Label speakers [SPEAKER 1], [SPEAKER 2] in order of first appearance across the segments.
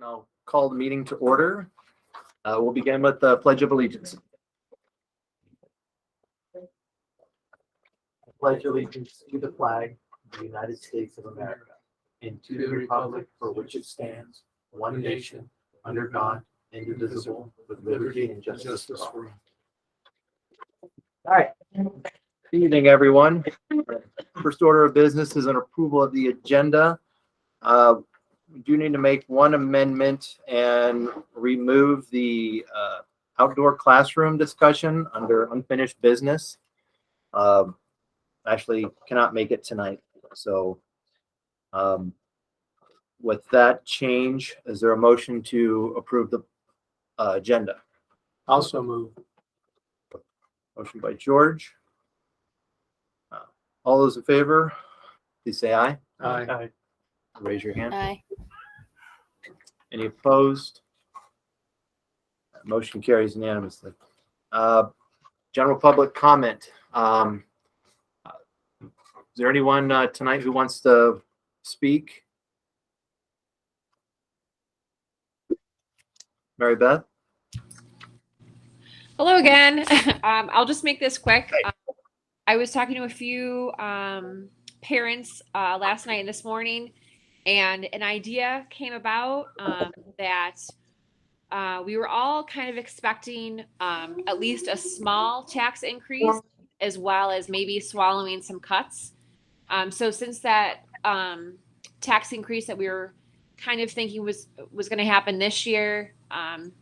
[SPEAKER 1] and I'll call the meeting to order. We'll begin with the Pledge of Allegiance. I pledge allegiance to the flag of the United States of America and to the republic for which it stands, one nation, under God, indivisible, with liberty and justice for all. All right. Good evening, everyone. First order of business is an approval of the agenda. We do need to make one amendment and remove the outdoor classroom discussion under unfinished business. Actually cannot make it tonight. So with that change, is there a motion to approve the agenda?
[SPEAKER 2] Also move.
[SPEAKER 1] Motion by George. All those in favor, please say aye.
[SPEAKER 2] Aye.
[SPEAKER 1] Raise your hand.
[SPEAKER 3] Aye.
[SPEAKER 1] Any opposed? Motion carries unanimously. General public comment. Is there anyone tonight who wants to speak? Mary Beth?
[SPEAKER 3] Hello again. I'll just make this quick. I was talking to a few parents last night and this morning, and an idea came about that we were all kind of expecting at least a small tax increase, as well as maybe swallowing some cuts. So since that tax increase that we were kind of thinking was going to happen this year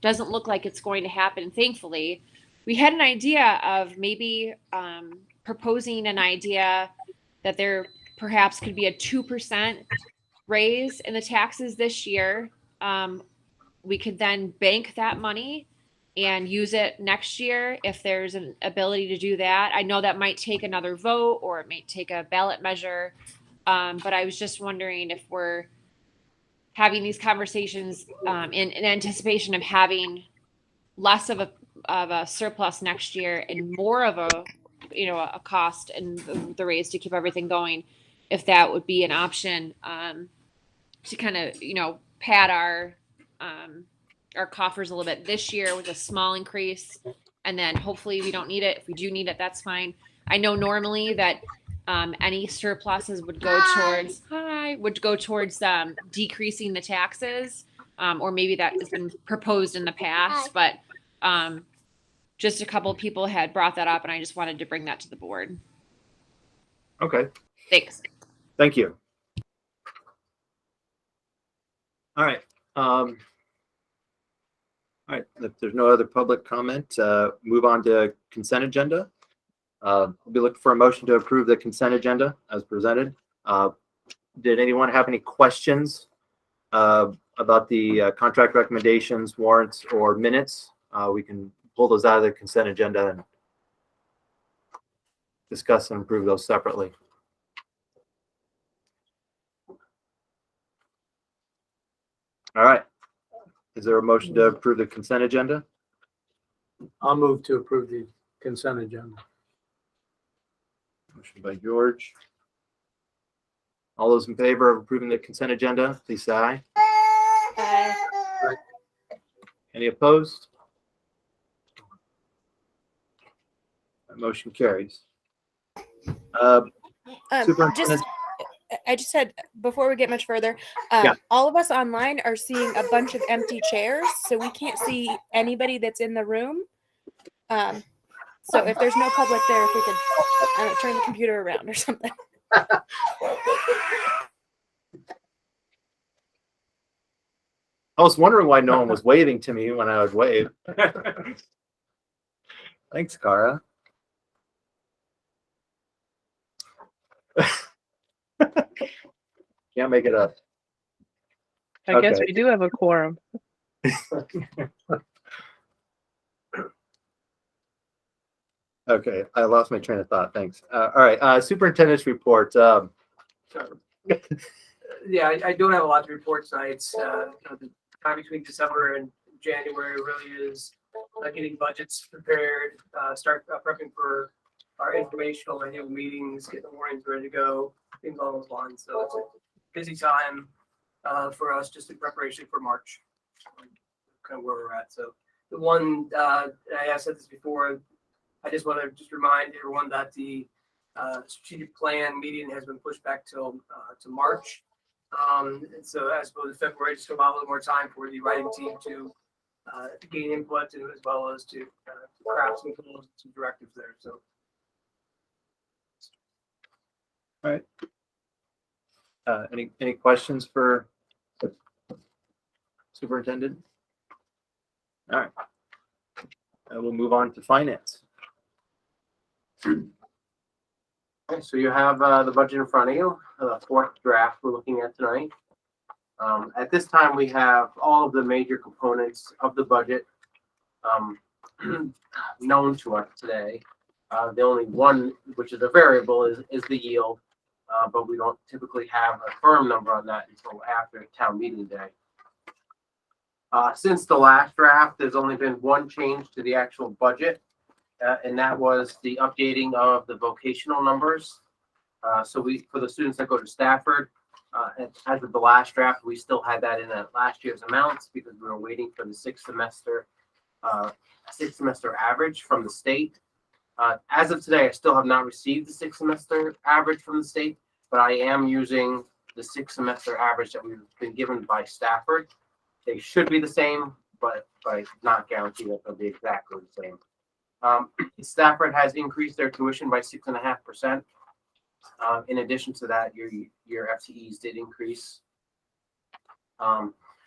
[SPEAKER 3] doesn't look like it's going to happen, thankfully, we had an idea of maybe proposing an idea that there perhaps could be a 2% raise in the taxes this year. We could then bank that money and use it next year if there's an ability to do that. I know that might take another vote or it may take a ballot measure, but I was just wondering if we're having these conversations in anticipation of having less of a surplus next year and more of a cost and the raise to keep everything going, if that would be an option to kind of pad our coffers a little bit this year with a small increase, and then hopefully we don't need it. If we do need it, that's fine. I know normally that any surpluses would go towards decreasing the taxes, or maybe that has been proposed in the past, but just a couple of people had brought that up, and I just wanted to bring that to the board.
[SPEAKER 1] Okay.
[SPEAKER 3] Thanks.
[SPEAKER 1] Thank you. All right. All right. If there's no other public comment, move on to consent agenda. We'll be looking for a motion to approve the consent agenda as presented. Did anyone have any questions about the contract recommendations, warrants, or minutes? We can pull those out of the consent agenda and discuss and approve those separately. All right. Is there a motion to approve the consent agenda?
[SPEAKER 2] I'll move to approve the consent agenda.
[SPEAKER 1] Motion by George. All those in favor of approving the consent agenda, please say aye.
[SPEAKER 3] Aye.
[SPEAKER 1] Any opposed? That motion carries. Superintendent.
[SPEAKER 4] I just said, before we get much further,
[SPEAKER 1] Yeah.
[SPEAKER 4] all of us online are seeing a bunch of empty chairs, so we can't see anybody that's in the room. So if there's no public there, if we could turn the computer around or something.
[SPEAKER 1] I was wondering why no one was waving to me when I would wave. Thanks, Cara. Can't make it up.
[SPEAKER 5] I guess
[SPEAKER 1] Okay.
[SPEAKER 5] we do have a quorum.
[SPEAKER 1] Okay, I lost my train of thought. Thanks. All right, superintendent's report.
[SPEAKER 6] Yeah, I don't have a lot to report tonight. The time between December and January really is getting budgets prepared, start prepping for our informational annual meetings, getting the warnings ready to go, things along those lines. So it's a busy time for us just in preparation for March. kind of where we're at. So the one, I said this before, I just want to just remind everyone that the strategic plan meeting has been pushed back till to March. And so I suppose February, just to allow a little more time for the writing team to gain input and as well as to craft some goals, some directives there. So
[SPEAKER 1] Any questions for Superintendent? All right. We'll move on to finance.
[SPEAKER 7] Okay, so you have the budget in front of you, the fourth draft we're looking at tonight. At this time, we have all of the major components of the budget known to us today. The only one, which is a variable, is the yield, but we don't typically have a firm number on that until after town meeting day. Since the last draft, there's only been one change to the actual budget, and that was the updating of the vocational numbers. So for the students that go to Stafford, as of the last draft, we still had that in at last year's amounts because we were waiting for the sixth semester average from the state. As of today, I still have not received the sixth semester average from the state, but I am using the sixth semester average that we've been given by Stafford. They should be the same, but I not guarantee that they'll be exactly the same. Stafford has increased their tuition by 6.5%. In addition to that, your FTEs did increase.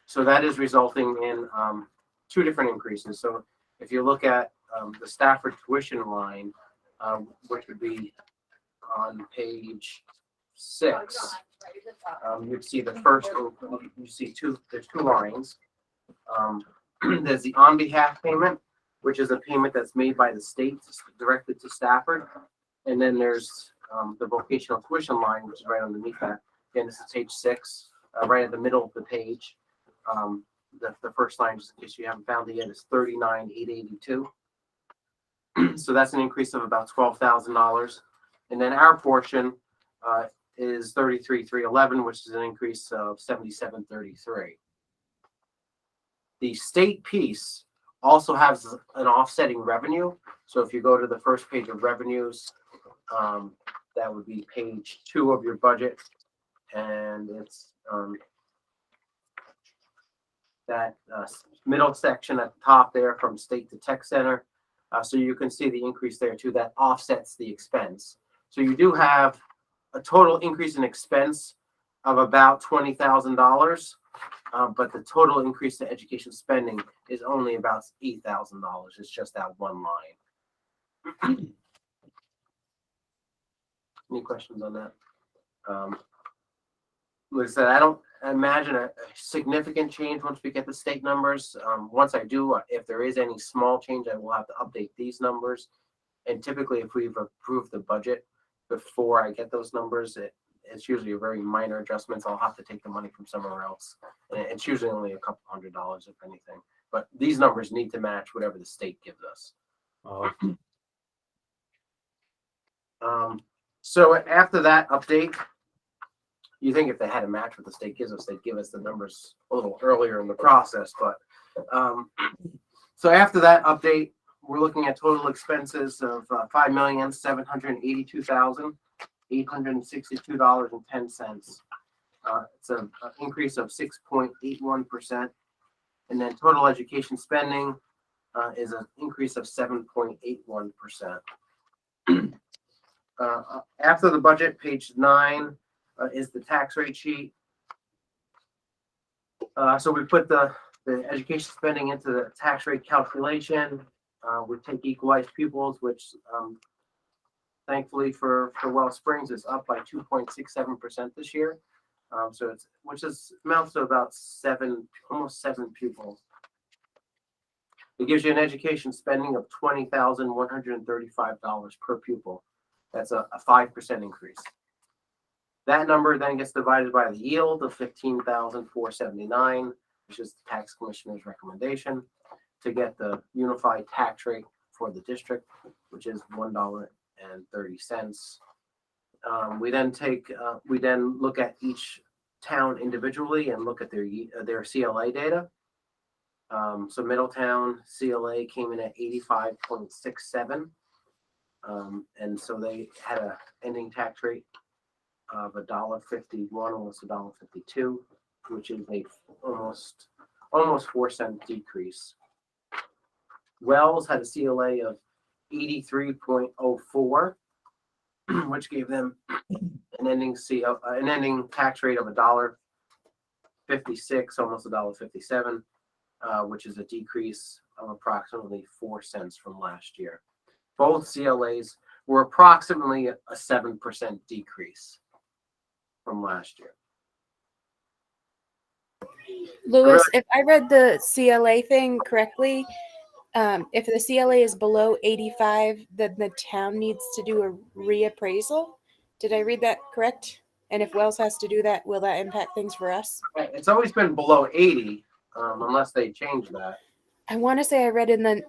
[SPEAKER 7] So that is resulting in two different increases. So if you look at the Stafford tuition line, which would be on page 6, you'd see the first, you see there's two lines. There's the on behalf payment, which is a payment that's made by the state directly to Stafford. And then there's the vocational tuition line, which is right underneath that. Again, this is page 6, right at the middle of the page. The first line, just in case you haven't found it yet, is $39,882. So that's an increase of about $12,000. And then our portion is $33,311, which is an increase of $77.33. The state piece also has an offsetting revenue. So if you go to the first page of revenues, that would be page 2 of your budget, and it's that middle section at the top there from state to tech center. So you can see the increase there too. That offsets the expense. So you do have a total increase in expense of about $20,000, but the total increase to education spending is only about $8,000. It's just that one line. Any questions on that? Like I said, I don't imagine a significant change once we get the state numbers. Once I do, if there is any small change, I will have to update these numbers. And typically, if we've approved the budget before I get those numbers, it's usually a very minor adjustments. I'll have to take the money from somewhere else. And it's usually only a couple $100, if anything. But these numbers need to match whatever the state gives us. So after that update, you think if they had a match what the state gives us, they'd give us the numbers a little earlier in the process. But so after that update, we're looking at total expenses of $5,782,862.10. It's an increase of 6.81%. And then total education spending is an increase of 7.81%. After the budget, page 9 is the tax rate sheet. So we put the education spending into the tax rate calculation. We take equalized pupils, which thankfully for Wells Springs is up by 2.67% this year. So which amounts to about almost 7 pupils. It gives you an education spending of $20,135 per pupil. That's a 5% increase. That number then gets divided by the yield of $15,479, which is the tax commissioner's recommendation, to get the unified tax rate for the district, which is $1.30. We then look at each town individually and look at their CLA data. So Middletown CLA came in at 85.67. And so they had a ending tax rate of $1.51, almost $1.52, which is a almost 4-cent decrease. Wells had a CLA of 83.04, which gave them an ending tax rate of $1.56, almost $1.57, which is a decrease of approximately 4 cents from last year. Both CLAs were approximately a 7% decrease from last year.
[SPEAKER 4] Louis, if I read the CLA thing correctly, if the CLA is below 85, then the town needs to do a reappraisal. Did I read that correct? And if Wells has to do that, will that impact things for us?
[SPEAKER 7] It's always been below 80, unless they change that.
[SPEAKER 4] I want to say I read in the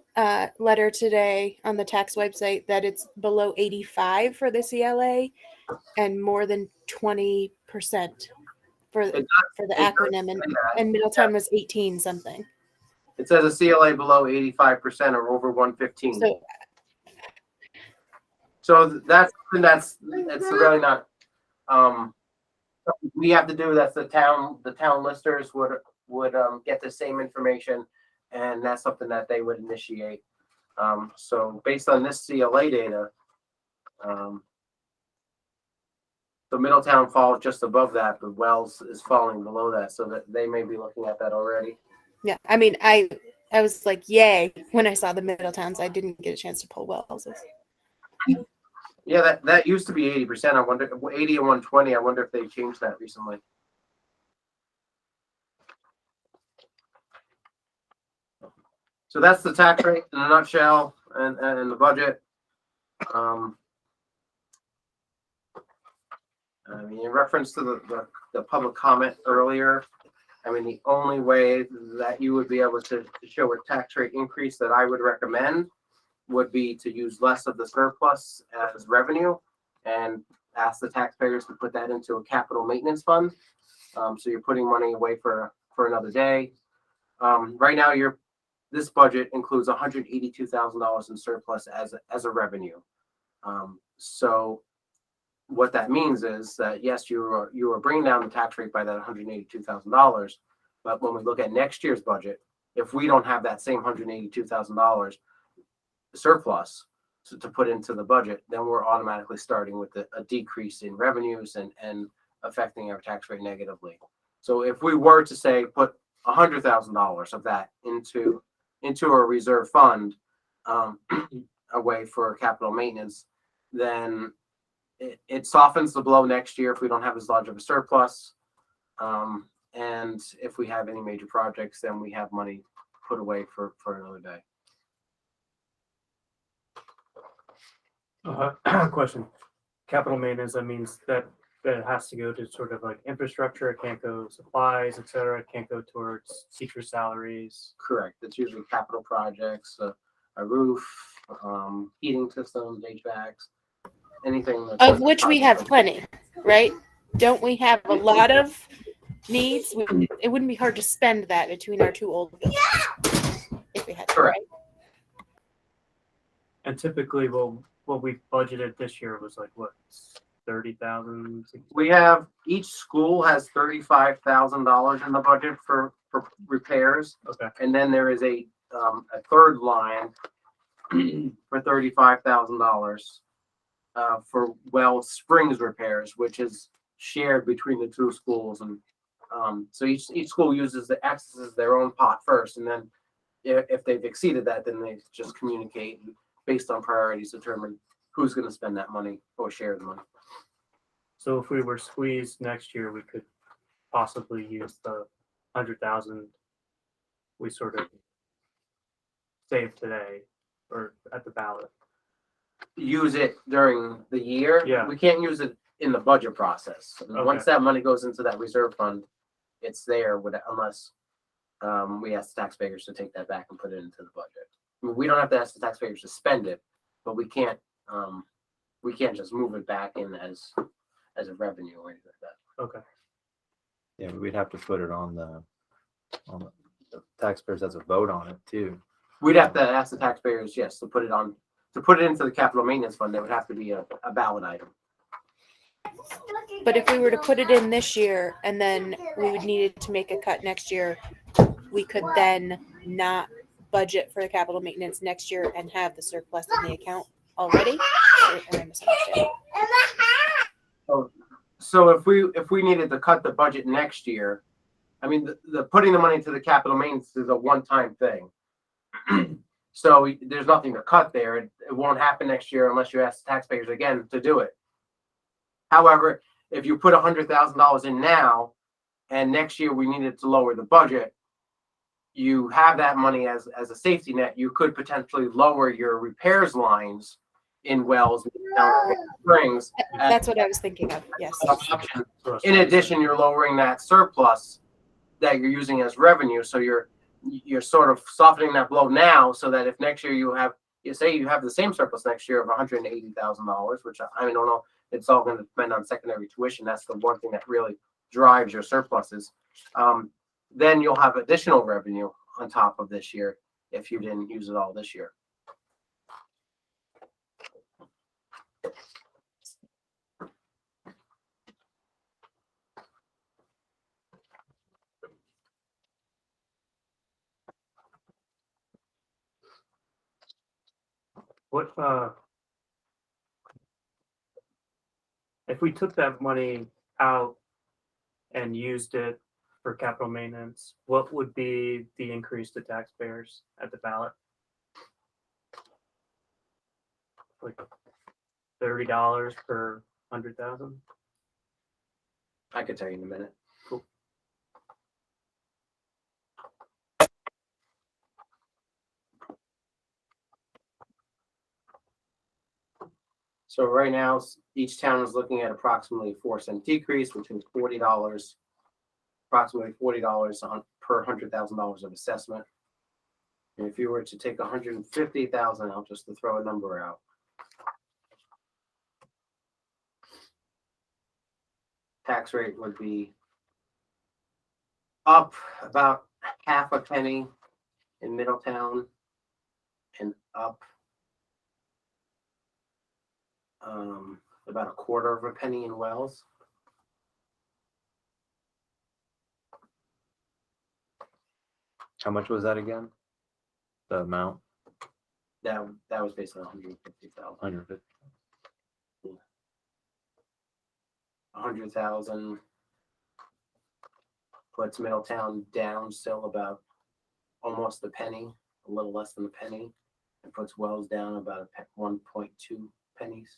[SPEAKER 4] letter today on the tax website that it's below 85 for the CLA and more than 20% for the acronym, and Middletown was 18 something.
[SPEAKER 7] It says a CLA below 85% or over 115. So that's really not, we have to do, that's the town listers would get the same information, and that's something that they would initiate. So based on this CLA data, the Middletown falls just above that, but Wells is falling below that, so that they may be looking at that already.
[SPEAKER 4] Yeah, I mean, I was like, yay, when I saw the Middletowns. I didn't get a chance to pull Wells's.
[SPEAKER 7] Yeah, that used to be 80%. I wonder, 80 and 120. I wonder if they changed that recently. So that's the tax rate in a nutshell, and the budget. I mean, in reference to the public comment earlier, I mean, the only way that you would be able to show a tax rate increase that I would recommend would be to use less of the surplus as revenue and ask the taxpayers to put that into a capital maintenance fund. So you're putting money away for another day. Right now, this budget includes $182,000 in surplus as a revenue. So what that means is that, yes, you are bringing down the tax rate by that $182,000. But when we look at next year's budget, if we don't have that same $182,000 surplus to put into the budget, then we're automatically starting with a decrease in revenues and affecting our tax rate negatively. So if we were to say put $100,000 of that into a reserve fund away for capital maintenance, then it softens the blow next year if we don't have as large of a surplus. And if we have any major projects, then we have money put away for another day.
[SPEAKER 2] Question. Capital maintenance, that means that it has to go to sort of like infrastructure. It can't go supplies, et cetera. It can't go towards teacher salaries.
[SPEAKER 7] Correct. It's usually capital projects, a roof, heating systems, HVACs, anything.
[SPEAKER 4] Of which we have plenty, right? Don't we have a lot of needs? It wouldn't be hard to spend that between our two old buildings if we had to,
[SPEAKER 7] Correct.
[SPEAKER 4] right?
[SPEAKER 2] And typically, what we budgeted this year was like what, 30,000?
[SPEAKER 7] We have, each school has $35,000 in the budget for repairs.
[SPEAKER 2] Okay.
[SPEAKER 7] And then there is a third line for $35,000 for Wells Springs repairs, which is shared between the two schools. And so each school accesses their own pot first, and then if they've exceeded that, then they just communicate and based on priorities determine who's going to spend that money or share the money.
[SPEAKER 2] So if we were squeezed next year, we could possibly use the 100,000 we sort of saved today or at the ballot.
[SPEAKER 7] Use it during the year.
[SPEAKER 2] Yeah.
[SPEAKER 7] We can't use it in the budget process. Once
[SPEAKER 2] Okay.
[SPEAKER 7] that money goes into that reserve fund, it's there unless we ask the taxpayers to take that back and put it into the budget. I mean, we don't have to ask the taxpayers to spend it, but we can't just move it back in as a revenue or anything like that.
[SPEAKER 2] Okay.
[SPEAKER 1] Yeah, we'd have to put it on the the taxpayers has a vote on it too.
[SPEAKER 7] We'd have to ask the taxpayers, yes, to put it on, to put it into the capital maintenance fund. That would have to be a ballot item.
[SPEAKER 4] But if we were to put it in this year and then we would need to make a cut next year, we could then not budget for the capital maintenance next year and have the surplus in the account already? Or am I misunderstanding?
[SPEAKER 7] So if we needed to cut the budget next year, I mean, the putting the money into the capital maintenance is a one-time thing. So there's nothing to cut there. It won't happen next year unless you ask the taxpayers again to do it. However, if you put $100,000 in now, and next year we needed to lower the budget, you have that money as a safety net. You could potentially lower your repairs lines in wells, springs.
[SPEAKER 4] That's what I was thinking of. Yes.
[SPEAKER 7] Option. In addition, you're lowering that surplus that you're using as revenue. So you're sort of softening that blow now, so that if next year you have the same surplus next year of $180,000, which I don't know, it's all going to depend on secondary tuition. That's the one thing that really drives your surpluses. Then you'll have additional revenue on top of this year if you didn't use it all this year.
[SPEAKER 2] What, if we took that money out and used it for capital maintenance, what would be the increase to taxpayers at the ballot? Like $30 per 100,000?
[SPEAKER 7] I could tell you in a minute.
[SPEAKER 2] Cool.
[SPEAKER 7] So right now, each town is looking at approximately a 4-cent decrease, which is $40, approximately $40 per $100,000 of assessment. And if you were to take 150,000 out, just to throw a number out, tax rate would be up about half a penny in Middletown and up about a quarter of a penny in Wells.
[SPEAKER 1] How much was that again? The amount?
[SPEAKER 7] That was based on 150,000.
[SPEAKER 1] 150.
[SPEAKER 7] 100,000 puts Middletown down still about almost a penny, a little less than a penny, and puts Wells down about 1.2 pennies.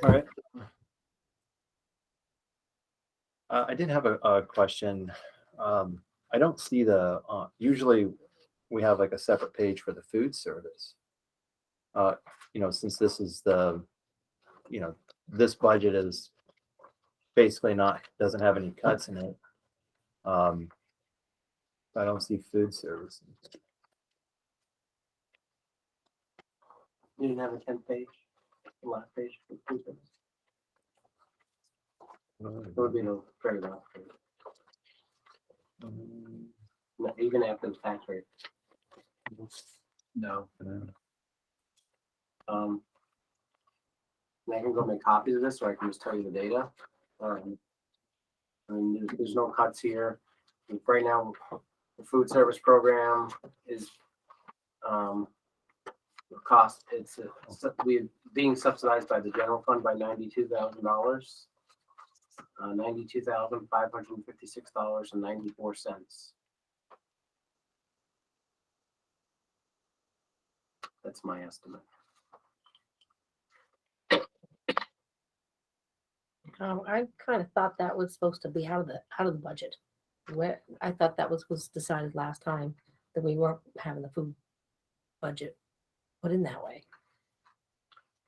[SPEAKER 1] All right. I did have a question. I don't see the, usually we have like a separate page for the food service. Since this is this budget is basically doesn't have any cuts in it. I don't see food service.
[SPEAKER 7] You didn't have a 10th page, the last page for food service. It would be the very last page. No, even after the tax rate.
[SPEAKER 1] No.
[SPEAKER 7] And I can go make copies of this, so I can just tell you the data. And there's no cuts here. Right now, the food service program is we're being subsidized by the general fund by $92,000. $92,556.94. That's my estimate.
[SPEAKER 8] I kind of thought that was supposed to be out of the budget. Where, I thought that was decided last time, that we weren't having the food budget put in that way.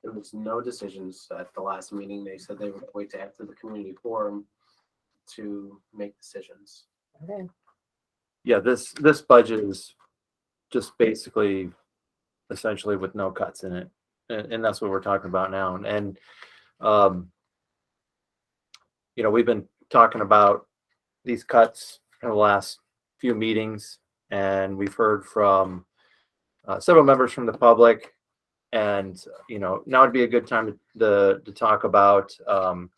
[SPEAKER 7] There was no decisions at the last meeting. They said they would wait to after the community forum to make decisions.
[SPEAKER 8] Okay.
[SPEAKER 1] Yeah, this budget is just basically essentially with no cuts in it. And that's what we're talking about now. And you know, we've been talking about these cuts in the last few meetings, and we've heard from several members from the public. And, you know, now would be a good time to talk about, you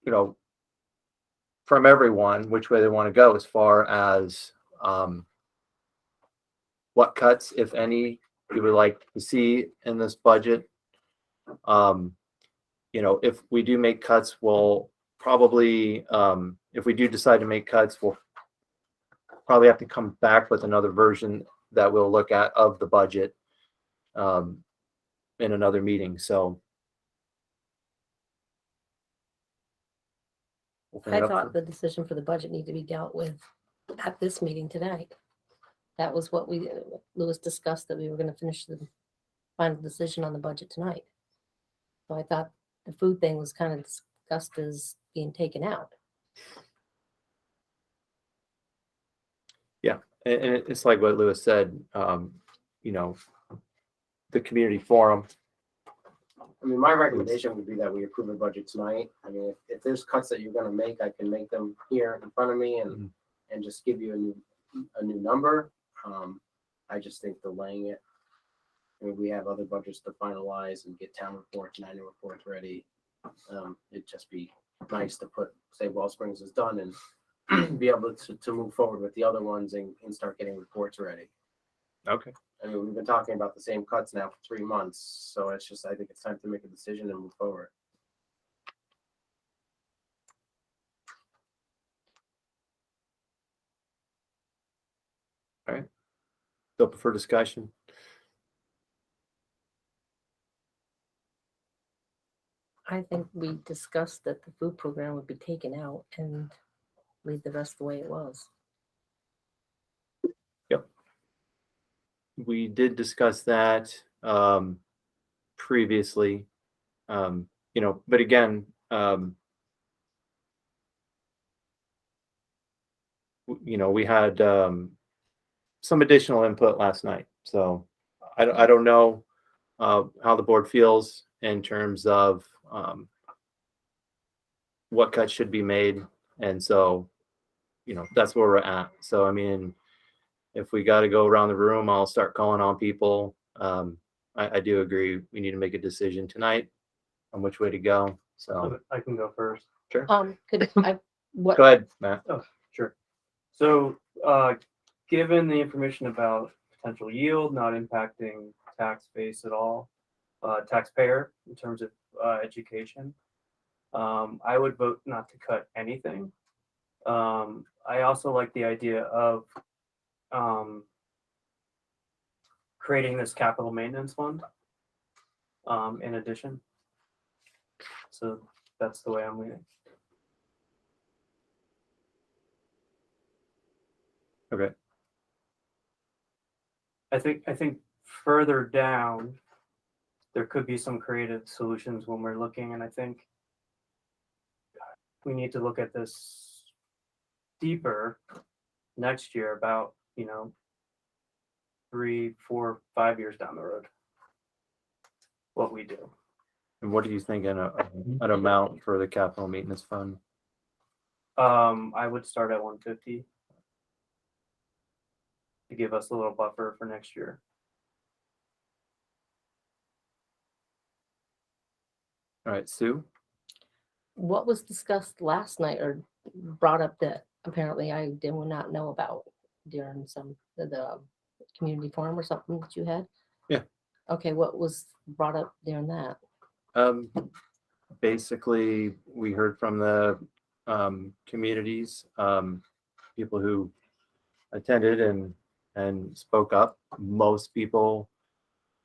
[SPEAKER 1] know, from everyone, which way they want to go as far as what cuts, if any, you would like to see in this budget. You know, if we do make cuts, we'll probably, if we do decide to make cuts, we'll probably have to come back with another version that we'll look at of the budget in another meeting. So open
[SPEAKER 8] I
[SPEAKER 1] it up
[SPEAKER 8] thought
[SPEAKER 1] for-
[SPEAKER 8] the decision for the budget needed to be dealt with at this meeting tonight. That was what Lewis discussed, that we were gonna finish the final decision on the budget tonight. So I thought the food thing was kind of discussed as being taken out.
[SPEAKER 1] and it's like what Lewis said, you know, the community forum.
[SPEAKER 7] I mean, my recommendation would be that we approve the budget tonight. I mean, if there's cuts that you're gonna make, I can make them here in front of me and just give you a new number. I just think delaying it. I mean, we have other budgets to finalize and get town reports and annual reports ready. It'd just be nice to say Wellsprings is done and be able to move forward with the other ones and start getting reports ready.
[SPEAKER 1] Okay.
[SPEAKER 7] I mean, we've been talking about the same cuts now for 3 months, so it's just, I think it's time to make a decision and move forward.
[SPEAKER 1] Open for discussion.
[SPEAKER 8] I think we discussed that the food program would be taken out and leave the rest the way it was.
[SPEAKER 1] We did discuss that previously, you know, but again, you know, we had some additional input last night, so I don't know how the board feels in terms of what cuts should be made, and so, you know, that's where we're at. So I mean, if we got to go around the room, I'll start calling on people. I do agree. We need to make a decision tonight on which way to go. So
[SPEAKER 2] I can go first.
[SPEAKER 8] What,
[SPEAKER 1] go ahead, Matt.
[SPEAKER 2] Sure. So, given the information about potential yield not impacting tax base at all, taxpayer in terms of education, I would vote not to cut anything. I also like the idea of creating this capital maintenance fund in addition. So that's the way I'm leaning.
[SPEAKER 1] Okay.
[SPEAKER 2] I think further down, there could be some creative solutions when we're looking, and I think we need to look at this deeper next year about, you know, 3, 4, 5 years down the road, what we do.
[SPEAKER 1] And what do you think an amount for the capital maintenance fund?
[SPEAKER 2] I would start at 150 to give us a little buffer for next year.
[SPEAKER 1] All right, Sue.
[SPEAKER 8] what was discussed last night or brought up that apparently I did not know about during some of the community forum or something that you had?
[SPEAKER 1] Yeah.
[SPEAKER 8] Okay, what was brought up during that?
[SPEAKER 1] Basically, we heard from the communities, people who attended and spoke up. Most people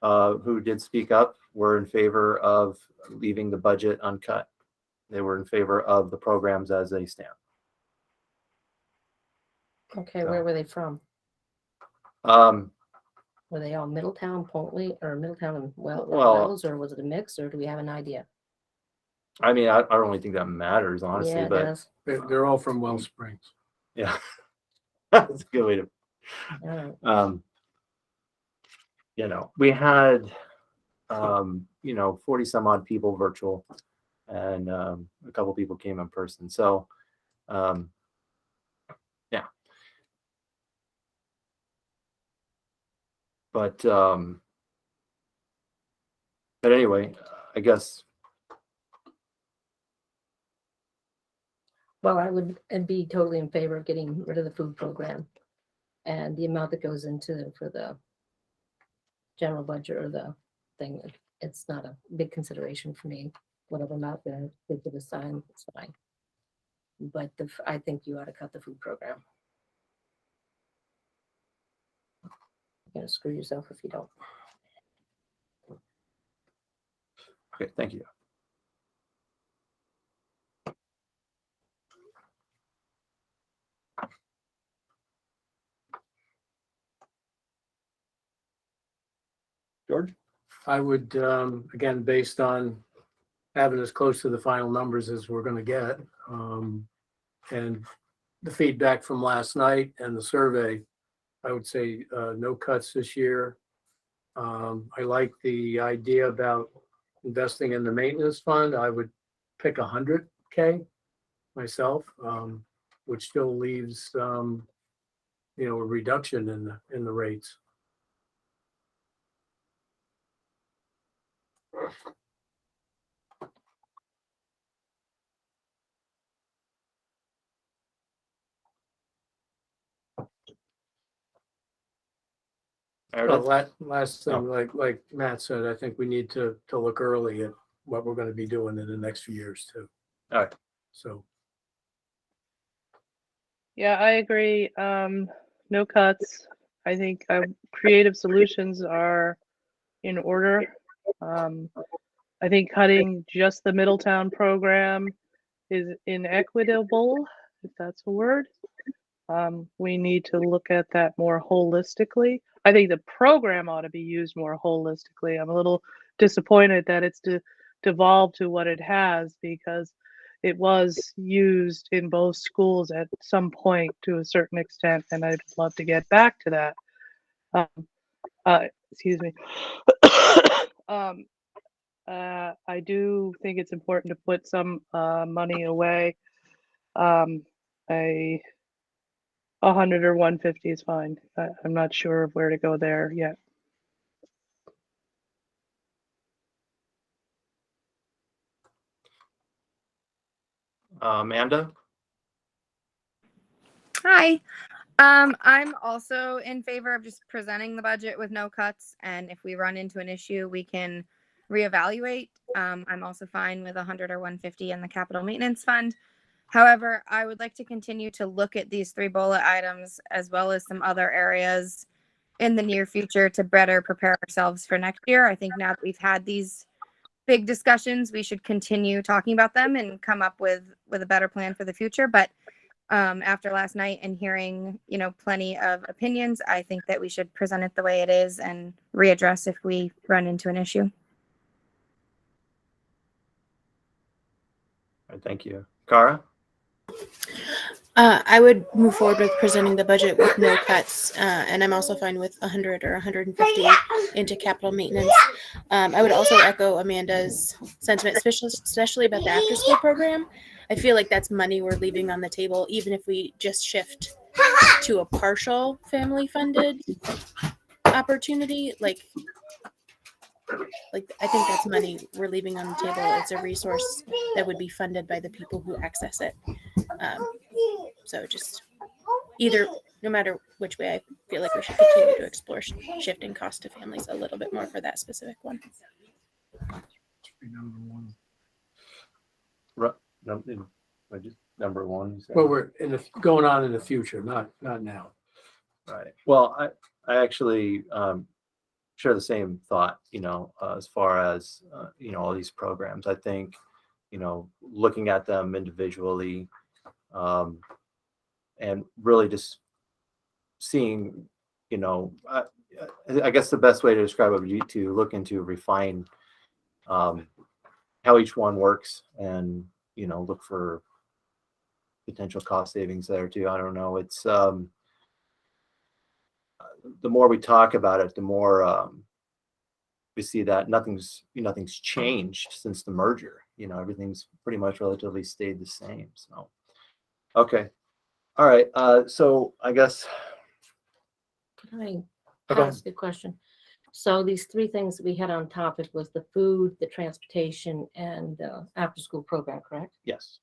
[SPEAKER 1] who did speak up were in favor of leaving the budget uncut. They were in favor of the programs as they stand.
[SPEAKER 8] Okay,
[SPEAKER 1] So-
[SPEAKER 8] where were they from?
[SPEAKER 1] Um,
[SPEAKER 8] Were they all Middletown, Pontley, or Middletown and
[SPEAKER 1] Well-
[SPEAKER 8] Wells, or was it a mix, or do we have an idea?
[SPEAKER 1] I mean, I don't really think that matters, honestly,
[SPEAKER 8] Yeah, it
[SPEAKER 1] but
[SPEAKER 8] does.
[SPEAKER 9] They're all from Well Springs.
[SPEAKER 1] yeah. That's a good way to,
[SPEAKER 8] All right.
[SPEAKER 1] we had, 40 some odd people virtual, and a couple people came in person. So, yeah. But anyway, I guess,
[SPEAKER 8] Well, I would be totally in favor of getting rid of the food program and the amount that goes into for the general budget or the thing. It's not a big consideration for me. Whatever amount they could assign, it's fine. But I think you ought to cut the food program. You're gonna screw yourself if you don't.
[SPEAKER 1] okay, thank you. George?
[SPEAKER 9] I would, again, based on having as close to the final numbers as we're gonna get, and the feedback from last night and the survey, I would say, no cuts this year. I like the idea about investing in the maintenance fund. I would pick 100K myself, which still leaves, a reduction in the rates.
[SPEAKER 1] Meredith?
[SPEAKER 9] Last thing, like Matt said, I think we need to look early at what we're gonna be doing in the next few years too.
[SPEAKER 1] All right.
[SPEAKER 9] So,
[SPEAKER 5] Yeah, I agree. No cuts. I think creative solutions are in order. I think cutting just the Middletown program is inequitable, if that's a word. We need to look at that more holistically. I think the program ought to be used more holistically. I'm a little disappointed that it's devolved to what it has, because it was used in both schools at some point to a certain extent, and I'd love to get back to that. Excuse me. I do think it's important to put some money away. 100 or 150 is fine. I'm not sure of where to go there yet.
[SPEAKER 1] Amanda?
[SPEAKER 10] Hi. I'm also in favor of just presenting the budget with no cuts, and if we run into an issue, we can reevaluate. I'm also fine with 100 or 150 in the capital maintenance fund. However, I would like to continue to look at these 3 bullet items as well as some other areas in the near future to better prepare ourselves for next year. I think now that we've had these big discussions, we should continue talking about them and come up with a better plan for the future. But after last night and hearing, plenty of opinions, I think that we should present it the way it is and readdress if we run into an issue.
[SPEAKER 1] All right, thank you. Kara?
[SPEAKER 4] I would move forward with presenting the budget with no cuts, and I'm also fine with 100 or 150 into capital maintenance. I would also echo Amanda's sentiment, especially about the after-school program. I feel like that's money we're leaving on the table, even if we just shift to a partial family-funded opportunity. Like I think that's money we're leaving on the table. It's a resource that would be funded by the people who access it. So just no matter which way, I feel like we should continue to explore shifting cost to families a little bit more for that specific one.
[SPEAKER 9] number one.
[SPEAKER 1] Number one. you said?
[SPEAKER 9] Well, we're going on in the future, not now.
[SPEAKER 1] Right. Well, I actually share the same thought, as far as, all these programs. I think looking at them individually, and really just seeing, I guess the best way to describe it would be to look into refine how each one works, and look for potential cost savings there too. I don't know. It's the more we talk about it, the more we see that nothing's changed since the merger. Everything's pretty much relatively stayed the same. So, okay, all right. So I guess.
[SPEAKER 8] Can I
[SPEAKER 1] Okay.
[SPEAKER 8] ask a question? So these three things that we had on topic was the food, the transportation, and after-school program, correct?
[SPEAKER 1] Yes.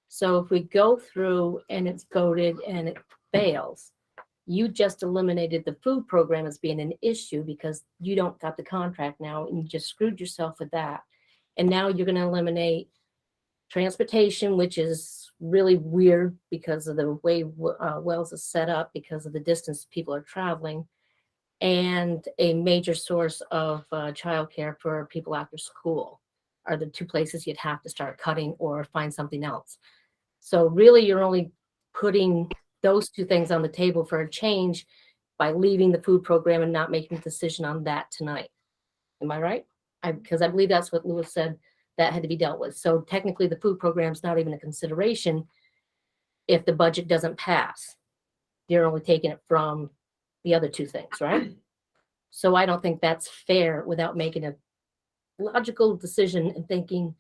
[SPEAKER 8] So if we go through and it's voted and it fails, you just eliminated the food program as being an issue because you don't got the contract now, and you just screwed yourself with that. And now you're going to eliminate transportation, which is really weird because of the way Wells is set up, because of the distance people are traveling, and a major source of childcare for people after school are the two places you'd have to start cutting or find something else. So really, you're only putting those two things on the table for a change by leaving the food program and not making a decision on that tonight. Am I right? Because I believe that's what Lewis said, that had to be dealt with. So technically, the food program's not even a consideration if the budget doesn't pass. You're only taking it from the other two things, right? So I don't think that's fair without making a logical decision and thinking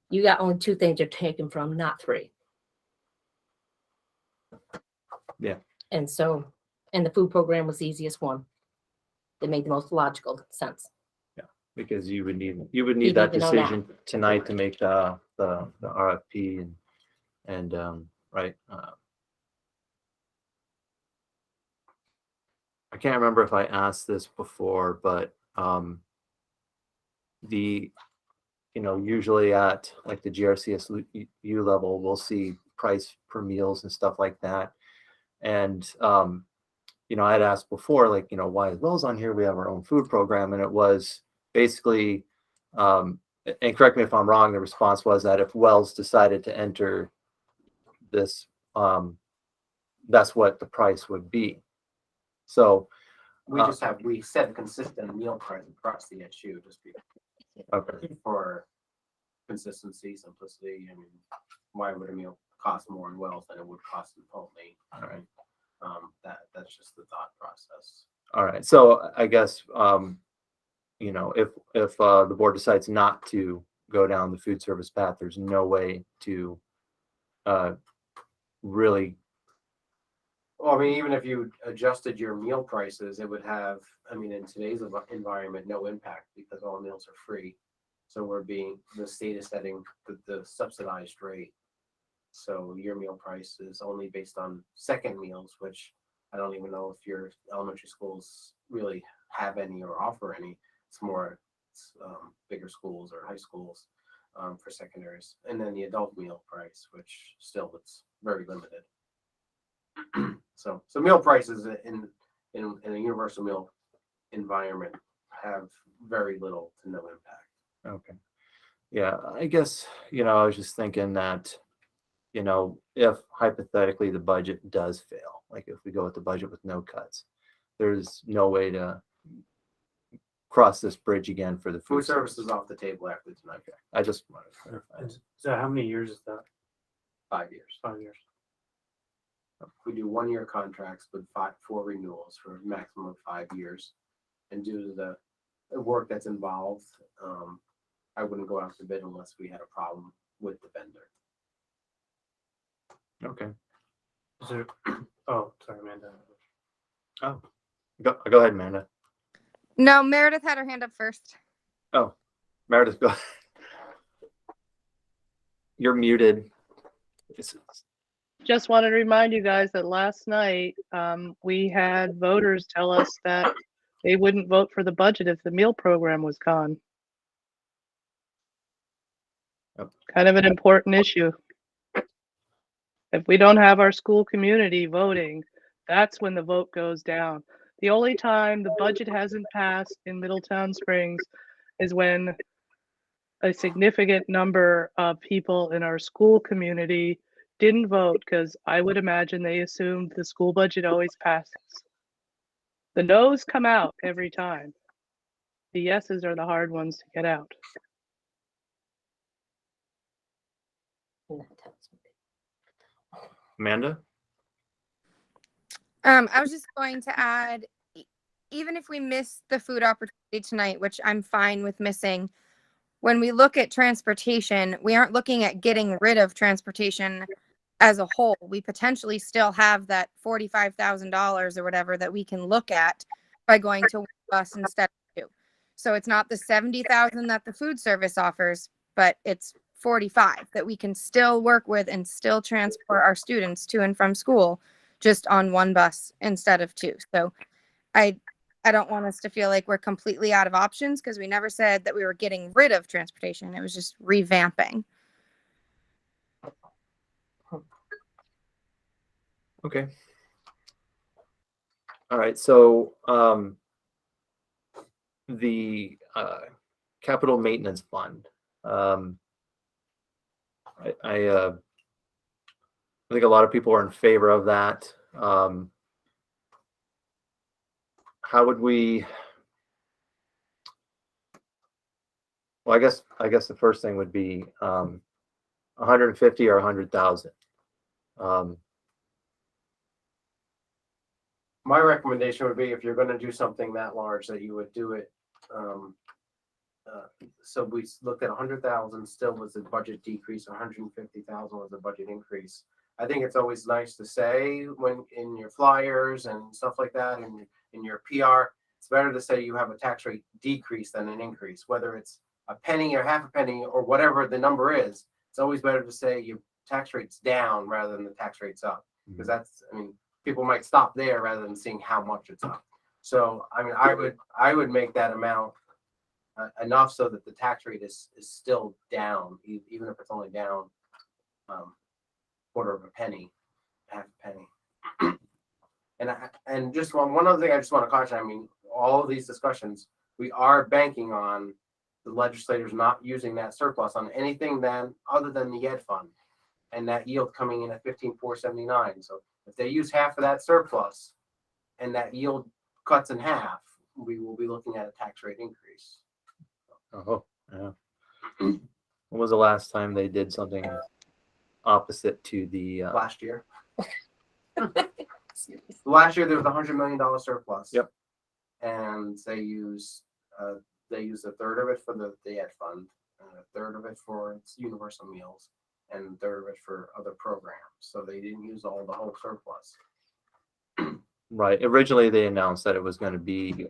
[SPEAKER 8] you got only two things you're taking from, not three.
[SPEAKER 1] Yeah.
[SPEAKER 8] And the food program was the easiest one. That made the most logical sense.
[SPEAKER 1] Because you would need that
[SPEAKER 8] need to know that.
[SPEAKER 1] decision tonight to make the RFP and right. I can't remember if I asked this before, but usually at like the GRCSU level, we'll see price per meals and stuff like that. And I had asked before, like, why is Wells on here? We have our own food program, and it was basically, and correct me if I'm wrong, the response was that if Wells decided to enter this, that's what the price would be. So
[SPEAKER 7] We set consistent meal price across the SU just
[SPEAKER 1] okay.
[SPEAKER 7] for consistency, simplicity. I mean, why would a meal cost more in Wells than it would cost in Poultney?
[SPEAKER 1] All right.
[SPEAKER 7] That's just the thought process.
[SPEAKER 1] All right. So I guess if the board decides not to go down the food service path, there's no way to really.
[SPEAKER 7] Well, I mean, even if you adjusted your meal prices, it would have, in today's environment, no impact because all meals are free. So the state is setting the subsidized rate. So your meal price is only based on second meals, which I don't even know if your elementary schools really have any or offer any. It's more bigger schools or high schools for secondaries. And then the adult meal price, which still it's very limited. So meal prices in a universal meal environment have very little to no impact.
[SPEAKER 1] Okay. Yeah, I guess, I was just thinking that, if hypothetically the budget does fail, like if we go with the budget with no cuts, there's no way to cross this bridge again for the
[SPEAKER 7] Food services off the table after tonight.
[SPEAKER 1] Okay. I just wanted to clarify.
[SPEAKER 2] So how many years is that?
[SPEAKER 7] 5 years.
[SPEAKER 2] 5 years.
[SPEAKER 7] We do 1-year contracts with 4 renewals for a maximum of 5 years. And due to the work that's involved, I wouldn't go out to bid unless we had a problem with the vendor.
[SPEAKER 1] Okay.
[SPEAKER 2] Is there, oh, sorry, Amanda.
[SPEAKER 1] Oh, go ahead, Amanda.
[SPEAKER 10] No, Meredith had her hand up first.
[SPEAKER 1] Oh, Meredith, go ahead. You're muted.
[SPEAKER 5] Just wanted to remind you guys that last night we had voters tell us that they wouldn't vote for the budget if the meal program was gone.
[SPEAKER 1] Yep.
[SPEAKER 5] Kind of an important issue. If we don't have our school community voting, that's when the vote goes down. The only time the budget hasn't passed in Middletown Springs is when a significant number of people in our school community didn't vote because I would imagine they assumed the school budget always passes. The no's come out every time. The yeses are the hard ones to get out.
[SPEAKER 1] Amanda?
[SPEAKER 10] I was just going to add, even if we miss the food opportunity tonight, which I'm fine with missing, when we look at transportation, we aren't looking at getting rid of transportation as a whole. We potentially still have that $45,000 or whatever that we can look at by going to one bus instead of two. So it's not the 70,000 that the food service offers, but it's 45 that we can still work with and still transport our students to and from school just on one bus instead of two. So I don't want us to feel like we're completely out of options because we never said that we were getting rid of transportation. It was just revamping.
[SPEAKER 1] Okay. All right, so the capital maintenance fund. I think a lot of people are in favor of that. How would we? Well, I guess the first thing would be 150 or 100,000.
[SPEAKER 7] My recommendation would be if you're gonna do something that large, that you would do it. So we looked at 100,000 still was a budget decrease, 150,000 was a budget increase. I think it's always nice to say when in your flyers and stuff like that, and in your PR, it's better to say you have a tax rate decrease than an increase, whether it's a penny or half a penny or whatever the number is. It's always better to say your tax rate's down rather than the tax rate's up, because that's, I mean, people might stop there rather than seeing how much it's up. So, I mean, I would make that amount enough so that the tax rate is still down, even if it's only down quarter of a penny, half a penny. And just one other thing I just want to caution, I mean, all of these discussions, we are banking on the legislators not using that surplus on anything then other than the ed fund, and that yield coming in at 15,479. So if they use half of that surplus and that yield cuts in half, we will be looking at a tax rate increase.
[SPEAKER 1] Oh, yeah. When was the last time they did something opposite to the?
[SPEAKER 7] Last year. Last year there was $100 million surplus.
[SPEAKER 1] Yep.
[SPEAKER 7] And they used a third of it for the ed fund, and a third of it for its universal meals, and a third of it for other programs. So they didn't use the whole surplus.
[SPEAKER 1] Right. Originally, they announced that it was going to be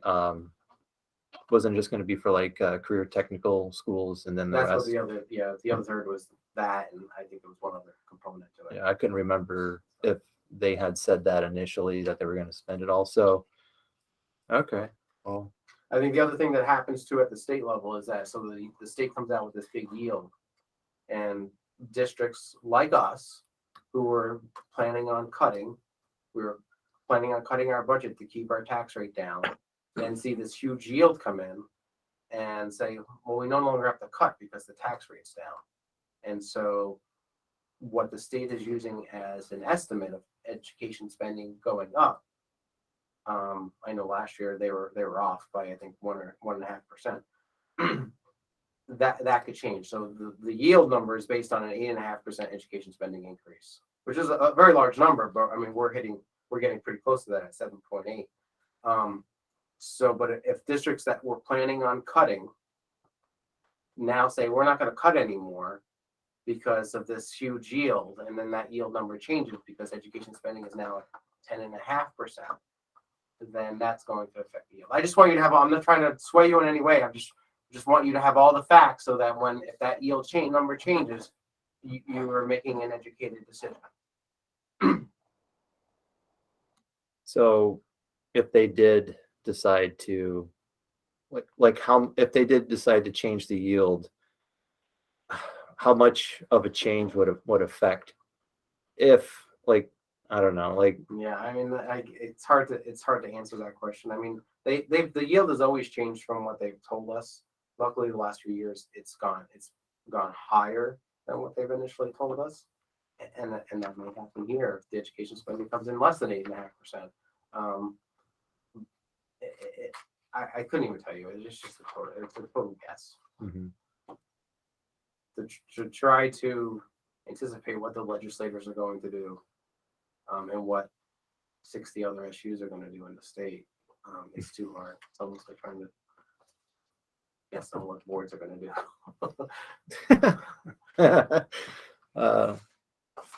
[SPEAKER 1] wasn't just going to be for like career technical schools, and then the
[SPEAKER 7] That's what
[SPEAKER 1] rest.
[SPEAKER 7] the other third was that, and I think there was one other component to it.
[SPEAKER 1] Yeah, I couldn't remember if they had said that initially that they were going to spend it all. So, okay. Well,
[SPEAKER 7] I think the other thing that happens too at the state level is that so the state comes out with this big yield, and districts like us who were planning on cutting, we were planning on cutting our budget to keep our tax rate down, and see this huge yield come in and say, well, we no longer have to cut because the tax rate's down. And so what the state is using as an estimate of education spending going up, I know last year they were off by I think 1 or 1.5%. That could change. So the yield number is based on an 8.5% education spending increase, which is a very large number. But I mean, we're getting pretty close to that at 7.8. So, but if districts that were planning on cutting now say we're not going to cut anymore because of this huge yield, and then that yield number changes because education spending is now at 10.5%, then that's going to affect the yield. I just want you to have, I'm not trying to sway you in any way. I just want you to have all the facts so that if that yield number changes, you are making an educated decision.
[SPEAKER 1] so if they did decide to, if they did decide to change the yield, how much of a change would affect? If I don't know,
[SPEAKER 7] Yeah, I mean, it's hard to answer that question. I mean, the yield has always changed from what they've told us. Luckily, the last few years, it's gone higher than what they've initially told us. And that may happen here if the education spending comes in less than 8.5%. I couldn't even tell you. It's just it's a total guess.
[SPEAKER 1] Mhm.
[SPEAKER 7] To try to anticipate what the legislators are going to do, and what 60 other issues are going to do in the state, it's too hard. It's almost like trying to guess on what boards are going to do.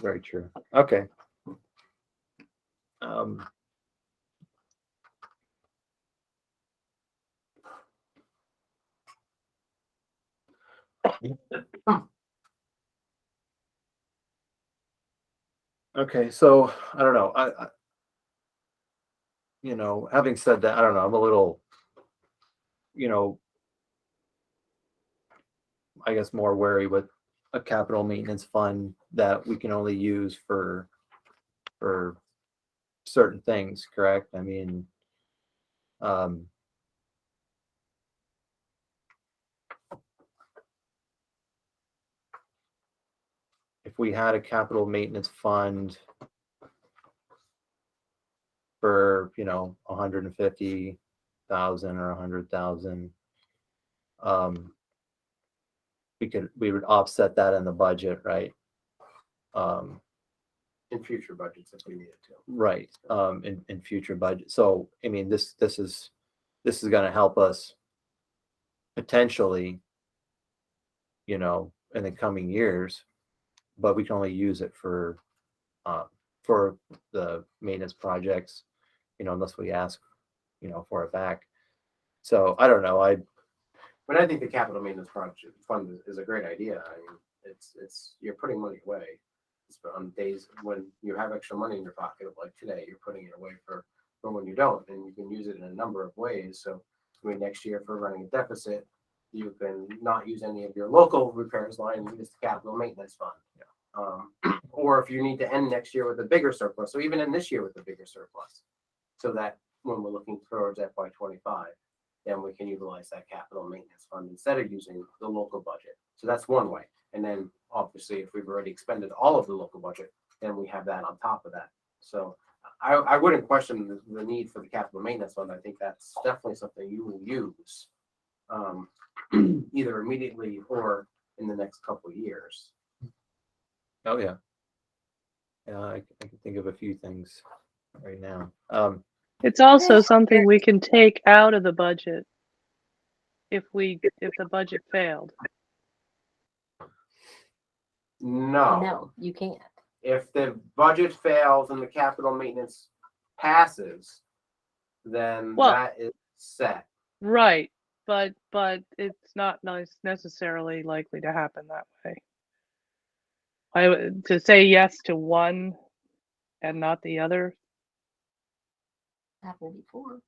[SPEAKER 1] Very true. Okay. Okay, so I don't know. Having said that, I don't know. I'm a little, I guess more wary with a capital maintenance fund that we can only use for certain things, correct? I mean, if we had a capital maintenance fund for, 150,000 or 100,000, we would offset that in the budget, right?
[SPEAKER 7] In future budgets if we needed to.
[SPEAKER 1] Right, in future budget. So, I mean, this is going to help us potentially, in the coming years, but we can only use it for the maintenance projects, unless we ask, for it back. So I don't know.
[SPEAKER 7] But I think the capital maintenance project fund is a great idea. I mean, it's you're putting money away. It's on days when you have extra money in your pocket, like today, you're putting it away for when you don't, and you can use it in a number of ways. So, I mean, next year for running a deficit, you can not use any of your local repairs line and use the capital maintenance fund. Yeah. Or if you need to end next year with a bigger surplus, or even in this year with a bigger surplus, so that when we're looking towards FY25, then we can utilize that capital maintenance fund instead of using the local budget. So that's one way. And then obviously, if we've already expended all of the local budget, then we have that on top of that. So I wouldn't question the need for the capital maintenance fund. I think that's definitely something you will use either immediately or in the next couple of years.
[SPEAKER 1] Oh yeah. Yeah, I can think of a few things right now.
[SPEAKER 5] It's also something we can take out of the budget if the budget failed.
[SPEAKER 8] No, you can't.
[SPEAKER 7] If the budget fails and the capital maintenance passes, then
[SPEAKER 5] Well-
[SPEAKER 7] that is set.
[SPEAKER 5] Right, but it's not necessarily likely to happen that way. To say yes to one and not the other.
[SPEAKER 8] Happened before.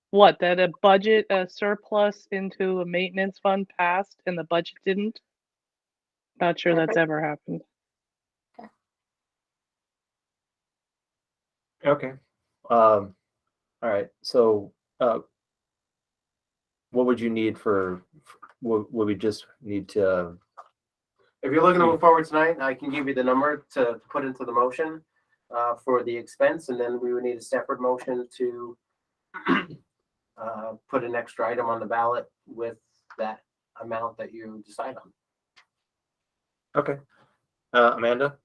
[SPEAKER 5] What, that a surplus into a maintenance fund passed and the budget didn't? Not sure that's ever happened.
[SPEAKER 1] Okay. All right. So, what would you need what we just need to?
[SPEAKER 7] If you're looking to move forward tonight, I can give you the number to put into the motion for the expense, and then we would need a separate motion to put an extra item on the ballot with that amount that you decide on.
[SPEAKER 1] Okay. Amanda?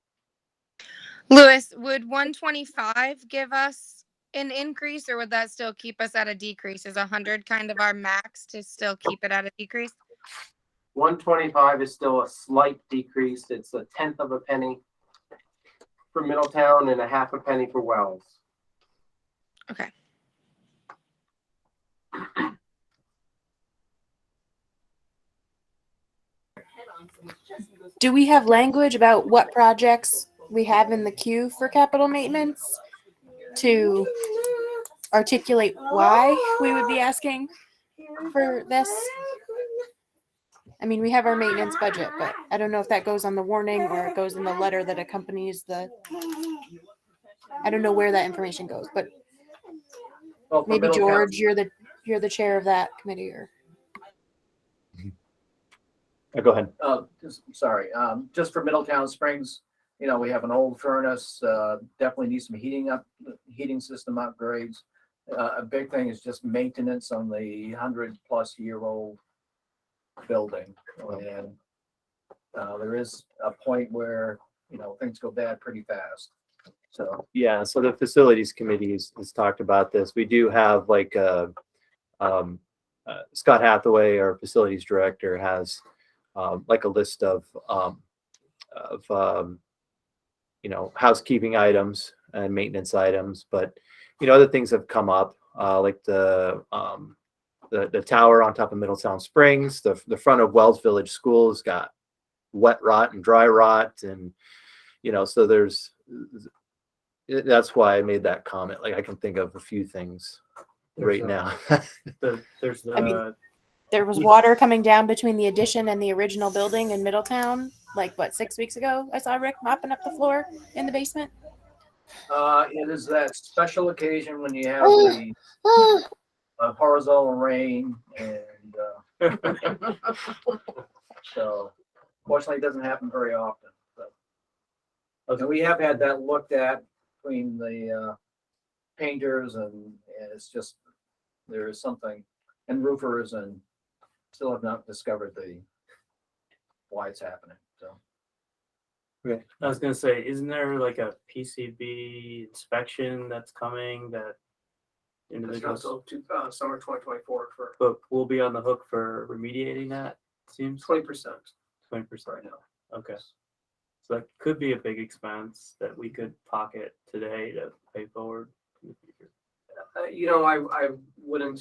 [SPEAKER 10] Lewis, would 125 give us an increase, or would that still keep us at a decrease? Is 100 kind of our max to still keep it at a decrease?
[SPEAKER 7] 125 is still a slight decrease. It's 1/10 of a penny for Middletown and 1/2 penny for Wells.
[SPEAKER 10] Okay.
[SPEAKER 4] Do we have language about what projects we have in the queue for capital maintenance to articulate why we would be asking for this? I mean, we have our maintenance budget, but I don't know if that goes on the warning or it goes in the letter that accompanies I don't know where that information goes, but
[SPEAKER 7] Well, for
[SPEAKER 4] maybe
[SPEAKER 7] Middletown-
[SPEAKER 4] George, you're the you're the chair of that committee or.
[SPEAKER 1] Go ahead.
[SPEAKER 11] Just for Middletown Springs, we have an old furnace, definitely needs some heating system upgrades. A big thing is just maintenance on the 100-plus-year-old building. And there is a point where, things go bad pretty fast. So,
[SPEAKER 1] Yeah, so the facilities committee has talked about this. We do have like Scott Hathaway, our facilities director, has like a list of housekeeping items and maintenance items, but other things have come up, like the tower on top of Middletown Springs, the front of Wells Village School has got wet rot and dry rot, and so that's why I made that comment. Like I can think of a few things right now.
[SPEAKER 2] There's
[SPEAKER 4] I mean, there was water coming down between the addition and the original building in Middletown, like 6 weeks ago. I saw Rick mopping up the floor in the basement.
[SPEAKER 11] it is that special occasion when you have the horizontal rain and, so fortunately it doesn't happen very often, but. And we have had that looked at between the painters and it's just, there is something, and roofers, and still have not discovered why it's happening, so.
[SPEAKER 2] I was gonna say, isn't there like a PCB inspection that's coming that
[SPEAKER 6] It's not
[SPEAKER 2] individuals,
[SPEAKER 6] until summer 2024 for
[SPEAKER 2] but we'll be on the hook for remediating that? Seems
[SPEAKER 6] 20%
[SPEAKER 2] 20%
[SPEAKER 6] right now.
[SPEAKER 2] Okay. So that could be a big expense that we could pocket today to pay forward in the future.
[SPEAKER 6] I wouldn't,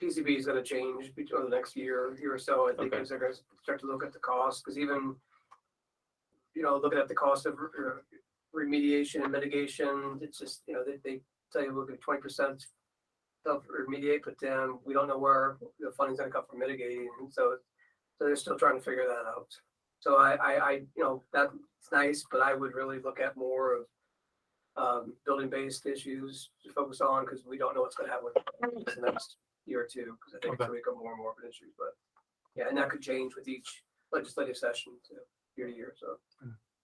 [SPEAKER 6] PCB is going to change between the next year or so. I think
[SPEAKER 2] Okay.
[SPEAKER 6] as they're going to start to look at the cost, because even, looking at the cost of remediation and mitigation, it's just, they tell you look at 20% of remediate, but then we don't know where the funding's going to come from mitigating. And so they're still trying to figure that out. So I that's nice, but I would really look at more of building-based issues to focus on, because we don't know what's going to happen with the next year or two, because I think it's going to become more and more of an issue. But yeah, and that could change with each legislative session year to year. So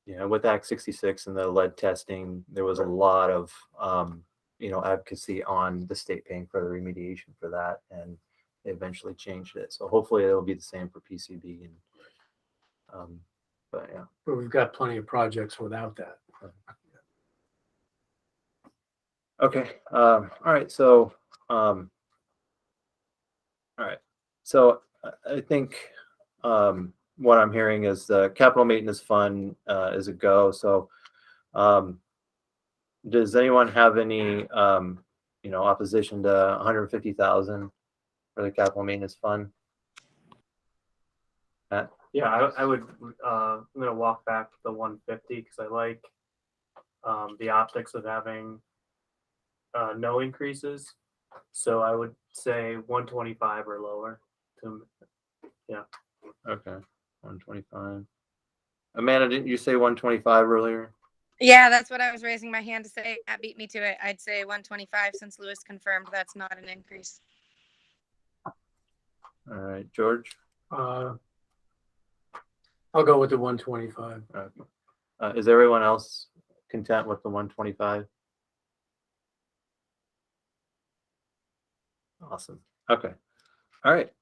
[SPEAKER 1] Yeah, with Act 66 and the lead testing, there was a lot of advocacy on the state paying for the remediation for that, and they eventually changed it. So hopefully it'll be the same for PCB. And but yeah.
[SPEAKER 9] But we've got plenty of projects without that.
[SPEAKER 1] Okay. All right. So all right. So I think what I'm hearing is the capital maintenance fund is a go. So does anyone have any opposition to 150,000 for the capital maintenance fund? Matt?
[SPEAKER 2] Yeah, I would, I'm gonna walk back the 150 because I like the optics of having no increases. So I would say 125 or lower.
[SPEAKER 1] Okay. 125. Amanda, didn't you say 125 earlier?
[SPEAKER 10] Yeah, that's what I was raising my hand to say. That beat me to it. I'd say 125 since Lewis confirmed that's not an increase.
[SPEAKER 1] All right, George?
[SPEAKER 9] I'll go with the 125.
[SPEAKER 1] Okay. Is everyone else content with the 125? Awesome. Okay. All right.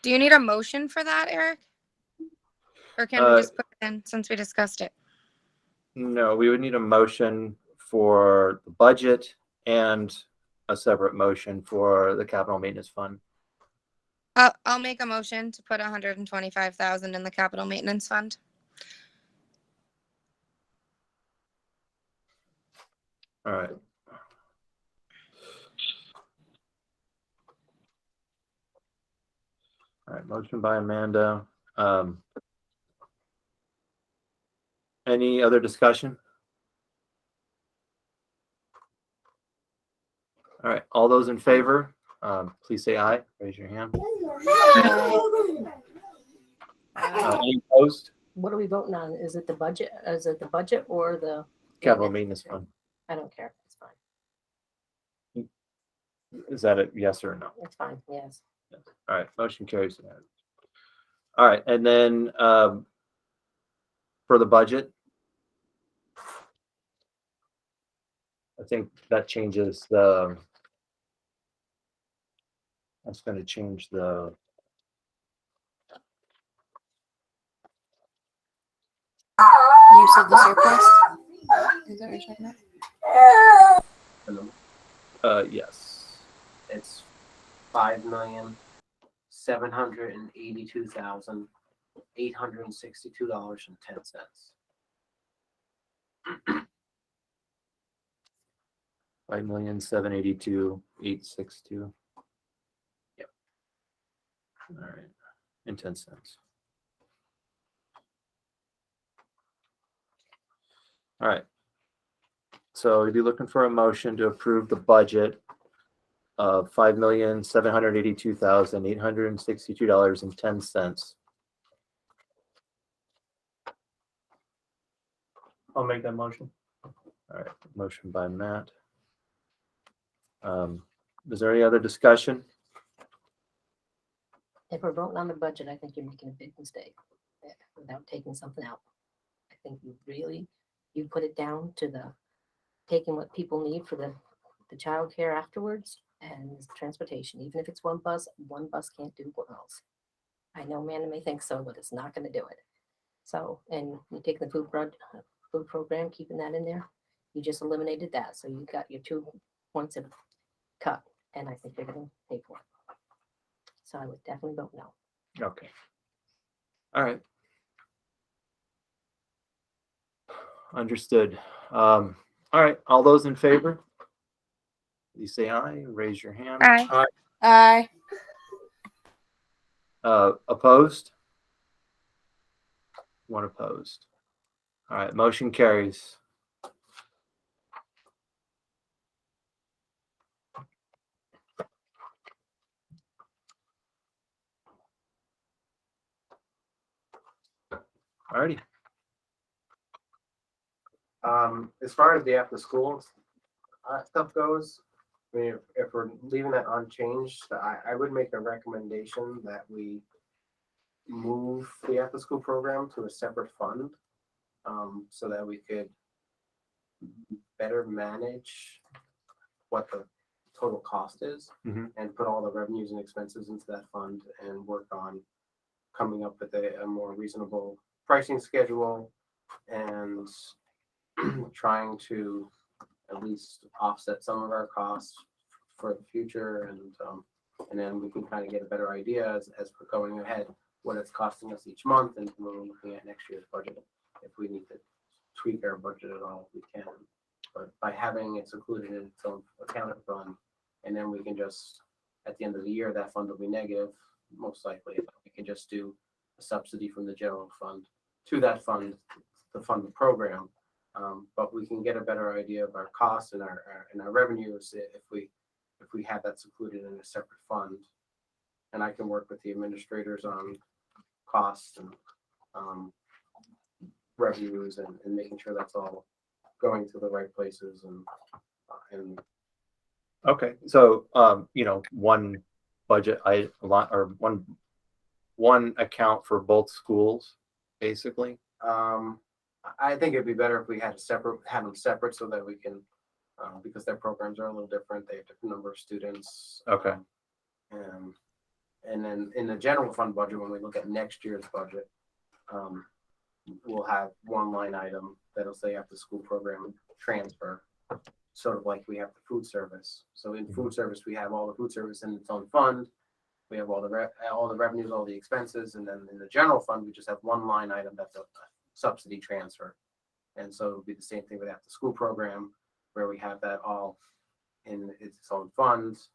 [SPEAKER 10] Do you need a motion for that, Eric? Or can we just put it in since we discussed it?
[SPEAKER 1] No, we would need a motion for the budget and a separate motion for the capital maintenance fund.
[SPEAKER 10] I'll make a motion to put 125,000 in the capital maintenance fund.
[SPEAKER 1] All right. All right, motion by Amanda. Any other discussion? All right, all those in favor, please say aye. Raise your hand. Any opposed?
[SPEAKER 8] What are we voting on? Is it the budget? Is it the budget or the?
[SPEAKER 1] Capital maintenance fund.
[SPEAKER 8] I don't care. It's fine.
[SPEAKER 1] Is that a yes or a no?
[SPEAKER 8] It's fine. Yes.
[SPEAKER 1] All right, motion carries. All right, and then for the budget, I think that changes the. That's going to change the.
[SPEAKER 4] Use of the surplus. Is that what you're talking about?
[SPEAKER 1] Yes.
[SPEAKER 7] It's $5,782,862.10.
[SPEAKER 1] 5,782,862.
[SPEAKER 7] Yep.
[SPEAKER 1] All right, and 10 cents. All right. So we'd be looking for a motion to approve the budget of $5,782,862.10.
[SPEAKER 2] I'll make that motion.
[SPEAKER 1] All right, motion by Matt. Is there any other discussion?
[SPEAKER 8] If we're voting on the budget, I think you're making a big mistake without taking something out. I think you put it down to the taking what people need for the childcare afterwards and transportation. Even if it's one bus can't do what else. I know Amanda may think so, but it's not going to do it. So, and you take the food program, keeping that in there, you just eliminated that. So you got your 2 points of cut, and I think you're going to pay for it. So I would definitely vote no.
[SPEAKER 1] Okay. All right. Understood. All right, all those in favor? Please say aye, raise your hand.
[SPEAKER 10] Aye.
[SPEAKER 4] Aye.
[SPEAKER 1] Opposed? One opposed. All right, motion carries. All righty.
[SPEAKER 7] As far as the after school stuff goes, I mean, if we're leaving that unchanged, I would make a recommendation that we move the after school program to a separate fund, so that we could better manage what the total cost is,
[SPEAKER 1] Mhm.
[SPEAKER 7] and put all the revenues and expenses into that fund and work on coming up with a more reasonable pricing schedule and trying to at least offset some of our costs for the future, and then we can kind of get a better idea as we're going ahead what it's costing us each month, and when we're looking at next year's budget, if we need to tweak our budget at all, we can. But by having it included in its own accounting fund, and then we can just, at the end of the year, that fund will be negative, most likely. We can just do a subsidy from the general fund to that fund to fund the program. But we can get a better idea of our costs and our revenues if we have that secluded in a separate fund. And I can work with the administrators on costs and revenues and making sure that's all going to the right places and
[SPEAKER 1] Okay, so one budget or one account for both schools, basically.
[SPEAKER 7] I think it'd be better if we had them separate so that we can, because their programs are a little different. They have different number of students.
[SPEAKER 1] Okay.
[SPEAKER 7] And then in the general fund budget, when we look at next year's budget, we'll have one line item that'll say after school program transfer, sort of like we have the food service. So in food service, we have all the food service in its own fund. We have all the revenues, all the expenses, and then in the general fund, we just have one line item that's a subsidy transfer. And so it'll be the same thing with after school program, where we have that all in its own funds.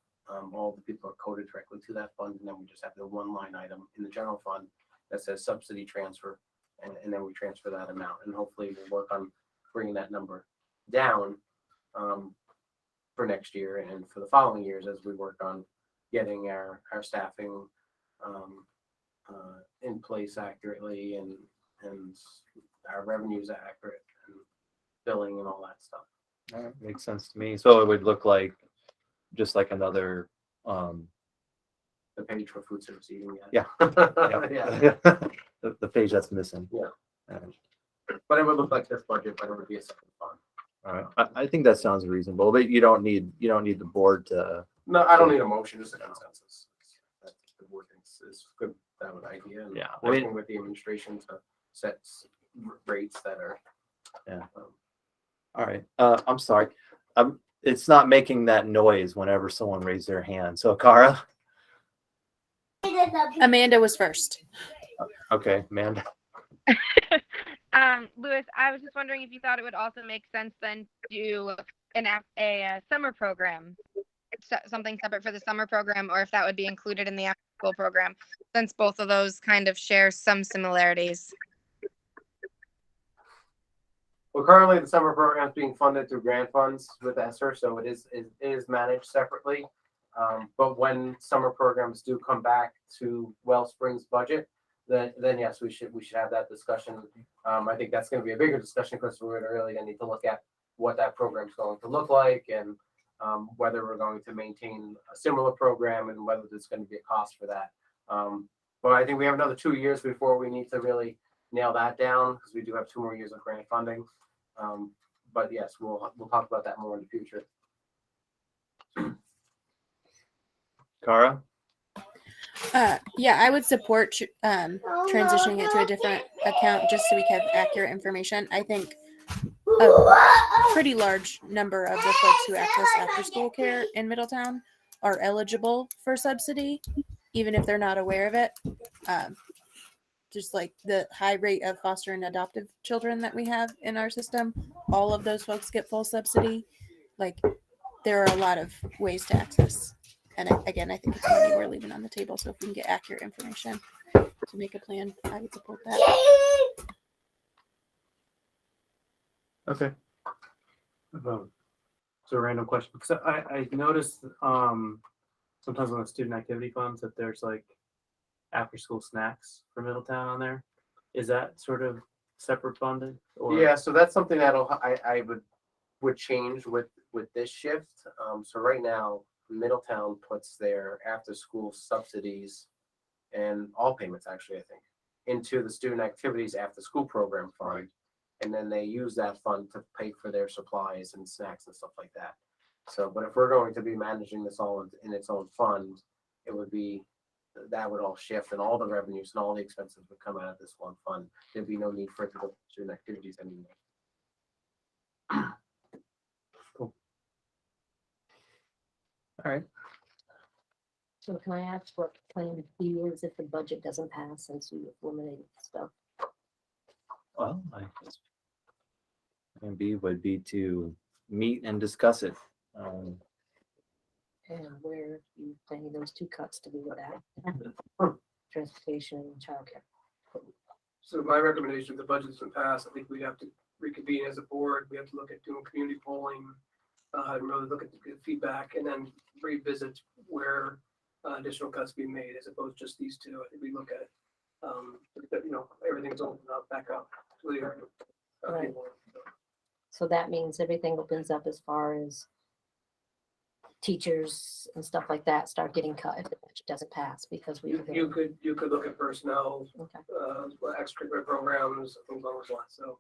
[SPEAKER 7] All the people are coded directly to that fund, and then we just have the one line item in the general fund that says subsidy transfer, and then we transfer that amount, and hopefully we'll work on bringing that number down for next year and for the following years as we work on getting our staffing in place accurately and our revenues accurate, billing and all that stuff.
[SPEAKER 1] All right, makes sense to me. So it would look like just like another,
[SPEAKER 7] The page for food service eating.
[SPEAKER 1] Yeah.
[SPEAKER 7] Yeah.
[SPEAKER 1] The page that's missing.
[SPEAKER 7] Yeah.
[SPEAKER 1] All right.
[SPEAKER 7] But it would look like this budget, but it would be a separate fund.
[SPEAKER 1] All right. I think that sounds reasonable, but you don't need the board to,
[SPEAKER 7] No, I don't need a motion, just a consensus. That the board thinks is good, that would idea. And
[SPEAKER 1] Yeah, I mean-
[SPEAKER 7] working with the administration to set rates that are.
[SPEAKER 1] Yeah.
[SPEAKER 7] um,
[SPEAKER 1] all right. I'm sorry. It's not making that noise whenever someone raised their hand. So Cara,
[SPEAKER 4] Amanda was first.
[SPEAKER 1] okay, Amanda.
[SPEAKER 10] Louis, I was just wondering if you thought it would also make sense then to do a summer program, something separate for the summer program, or if that would be included in the after school program, since both of those kind of share some similarities.
[SPEAKER 7] Well, currently the summer program is being funded through grant funds with ESSER, so it is managed separately. But when summer programs do come back to Wellspring's budget, then yes, we should have that discussion. I think that's going to be a bigger discussion because we're really going to need to look at what that program is going to look like and whether we're going to maintain a similar program and whether there's going to be a cost for that. But I think we have another 2 years before we need to really nail that down because we do have 2 more years of grant funding. But yes, we'll talk about that more in the future.
[SPEAKER 1] Cara?
[SPEAKER 4] Yeah, I would support transitioning it to a different account just so we can have accurate information. I think a pretty large number of the folks who access after school care in Middletown are eligible for subsidy, even if they're not aware of it. Just like the high rate of foster and adoptive children that we have in our system, all of those folks get full subsidy. Like, there are a lot of ways to access. And again, I think it's money we're leaving on the table. So if we can get accurate information to make a plan, I would support that.
[SPEAKER 1] Okay.
[SPEAKER 2] So a random question, because I noticed sometimes on the student activity funds that there's like after school snacks for Middletown on there. Is that sort of separate funding? Or
[SPEAKER 7] Yeah, so that's something I would change with this shift. So right now, Middletown puts their after-school subsidies and all payments, actually, I think, into the student activities after-school program fund. And then they use that fund to pay for their supplies and snacks and stuff like that. So, but if we're going to be managing this all in its own fund, it would be, that would all shift and all the revenues and all the expenses would come out of this one fund. There'd be no need for it to go to student activities anymore.
[SPEAKER 1] All right.
[SPEAKER 8] So can I ask what plan B is if the budget doesn't pass since we eliminated stuff?
[SPEAKER 1] Well, I guess plan B would be to meet and discuss it.
[SPEAKER 8] And where you planning those 2 cuts to be looked at? Transportation and childcare.
[SPEAKER 6] So my recommendation, if the budget's been passed, I think we have to reconvene as a board. We have to look at doing community polling, and really look at the feedback and then revisit where additional cuts be made as opposed to just these 2. I think we look at it, everything's opened up, back up.
[SPEAKER 8] Right. So that means everything opens up as far as teachers and stuff like that start getting cut if the budget doesn't pass because we.
[SPEAKER 6] You could look at personnel,
[SPEAKER 8] Okay.
[SPEAKER 6] extracurricular programs, things along those lines. So,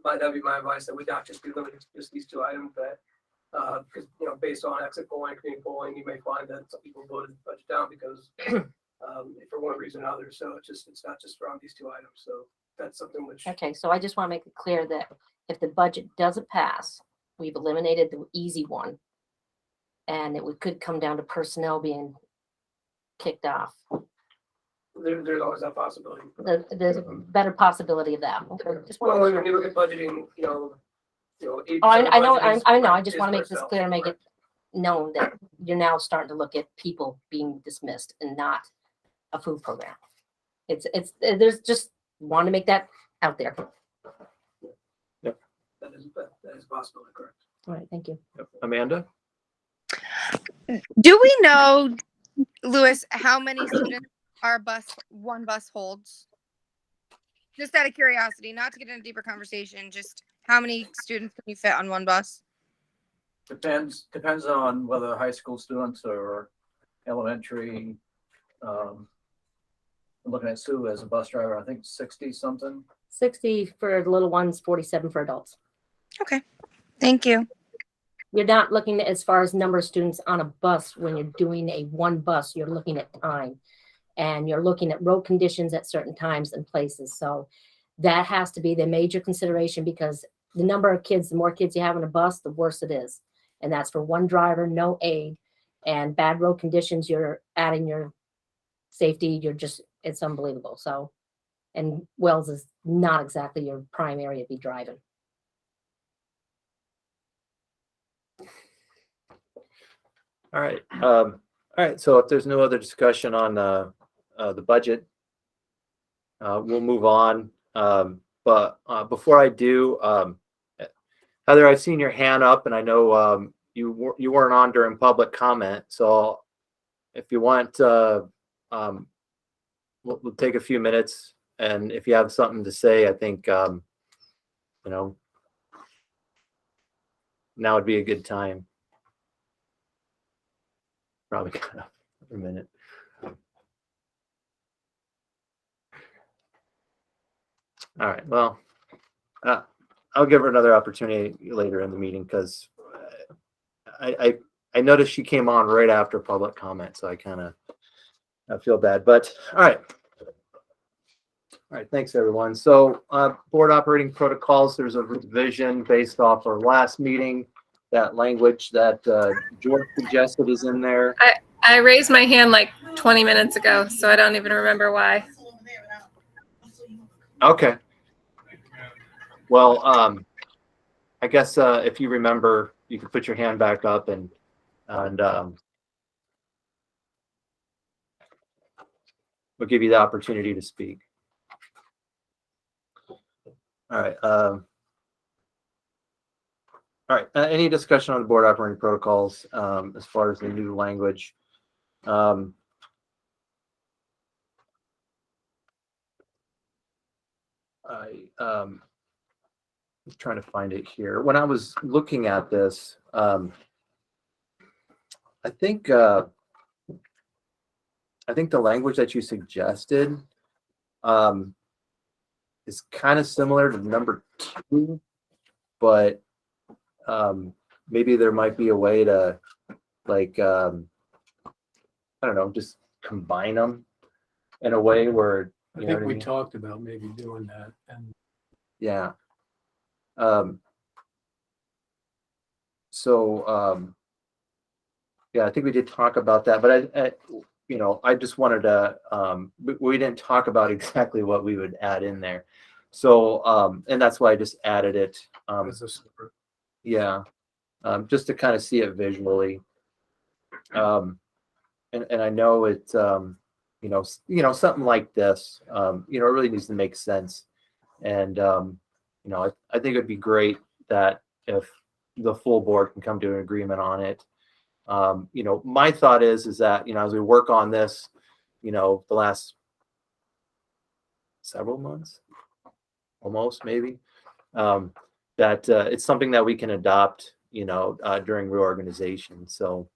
[SPEAKER 6] but that'd be my advice that we not just be limited to just these 2 items. That because based on exit polling, community polling, you may find that some people voted the budget down because for one reason or another. So it's not just around these 2 items. So that's something which.
[SPEAKER 8] Okay, so I just want to make it clear that if the budget doesn't pass, we've eliminated the easy one. And could come down to personnel being kicked off.
[SPEAKER 6] There's always that possibility.
[SPEAKER 8] There's a better possibility of that. Okay, just
[SPEAKER 6] Well,
[SPEAKER 8] want
[SPEAKER 6] when you look at budgeting, 80%
[SPEAKER 8] Oh, I know,
[SPEAKER 6] budget is-
[SPEAKER 8] I know. I just
[SPEAKER 6] is
[SPEAKER 8] want to make this
[SPEAKER 6] personnel,
[SPEAKER 8] clear and make
[SPEAKER 6] right?
[SPEAKER 8] it known that you're now starting to look at people being dismissed and not a food program. There's just want to make that out there. All
[SPEAKER 6] That is a possibility, correct.
[SPEAKER 8] right, thank you.
[SPEAKER 1] Amanda?
[SPEAKER 10] Do we know, Louis, how many students our one bus holds? Just out of curiosity, not to get into a deeper conversation, just How many students can you fit on one bus?
[SPEAKER 11] Depends on whether high school students or elementary. I'm looking at Sue as a bus driver, I think 60 something.
[SPEAKER 8] 60 for the little ones, 47 for adults.
[SPEAKER 10] Okay, thank you.
[SPEAKER 8] You're not looking at as far as number of students on a bus. When you're doing a one bus, you're looking at time, and you're looking at road conditions at certain times and places. So that has to be the major consideration, because the number of kids, the more kids you have on a bus, the worse it is. And that's for one driver, no aid, and bad road conditions, you're adding your safety. It's unbelievable. So, and Wells is not exactly your prime area to be driving.
[SPEAKER 1] All right. All right. So if there's no other discussion on the budget, we'll move on. But before I do, Heather, I've seen your hand up, and I know you weren't on during public comment. So if you want, we'll take a few minutes, and if you have something to say, I think now would be a good time. Probably got a minute. All right. Well, I'll give her another opportunity later in the meeting, because I noticed she came on right after public comment, so I feel bad. But all right. All right. Thanks, everyone. So board operating protocols. There's a revision based off our last meeting. That language that George suggested is in there.
[SPEAKER 12] I raised my hand like 20 minutes ago, so I don't even remember why.
[SPEAKER 1] Okay. Well, I guess if you remember, you could put your hand back up and we'll give you the opportunity to speak. All right. All right. Any discussion on the board operating protocols as far as the new language? I'm trying to find it here. When I was looking at this, I think the language that you suggested is kind of similar to number 2, but maybe there might be a way to, like, I don't know, just combine them in a way where,
[SPEAKER 9] I think we talked about maybe doing that. And
[SPEAKER 1] yeah. Yeah, I think we did talk about that, but I just wanted to, we didn't talk about exactly what we would add in there. So, and that's why I just added it.
[SPEAKER 9] as a separate.
[SPEAKER 1] Yeah, just to kind of see it visually. And I know it, something like this, it really needs to make sense. And, I think it'd be great that if the full board can come to an agreement on it. My thought is that, as we work on this, the last several months, almost maybe, that it's something that we can adopt, during reorganization. So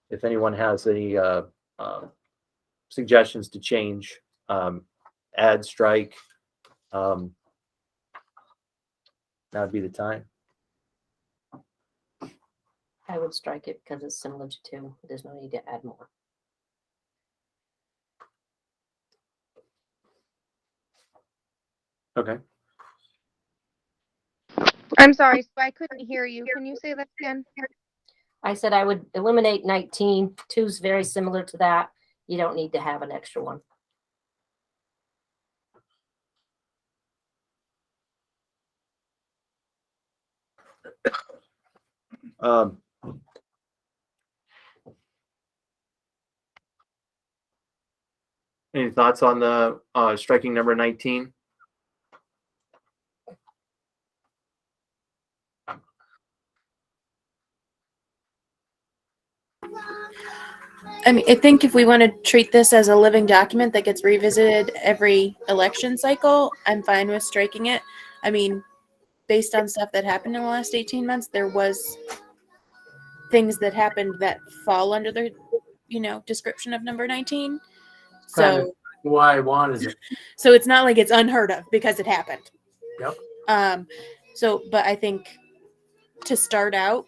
[SPEAKER 1] if anyone has any suggestions to change, add, strike, that would be the time.
[SPEAKER 8] I would strike it because it's similar to 2. There's no need to add more.
[SPEAKER 1] Okay.
[SPEAKER 10] I'm sorry, so I couldn't hear you. Can you say that again?
[SPEAKER 8] I said I would eliminate 19. 2's very similar to that. You don't need to have an extra one.
[SPEAKER 1] Any thoughts on the striking number 19?
[SPEAKER 4] I mean, I think if we want to treat this as a living document that gets revisited every election cycle, I'm fine with striking it. I mean, based on stuff that happened in the last 18 months, there was things that happened that fall under the, description of number 19.
[SPEAKER 9] Kind of
[SPEAKER 4] So,
[SPEAKER 9] why I wanted it.
[SPEAKER 4] so it's not like it's unheard of because it happened.
[SPEAKER 9] Yep.
[SPEAKER 4] But I think to start out,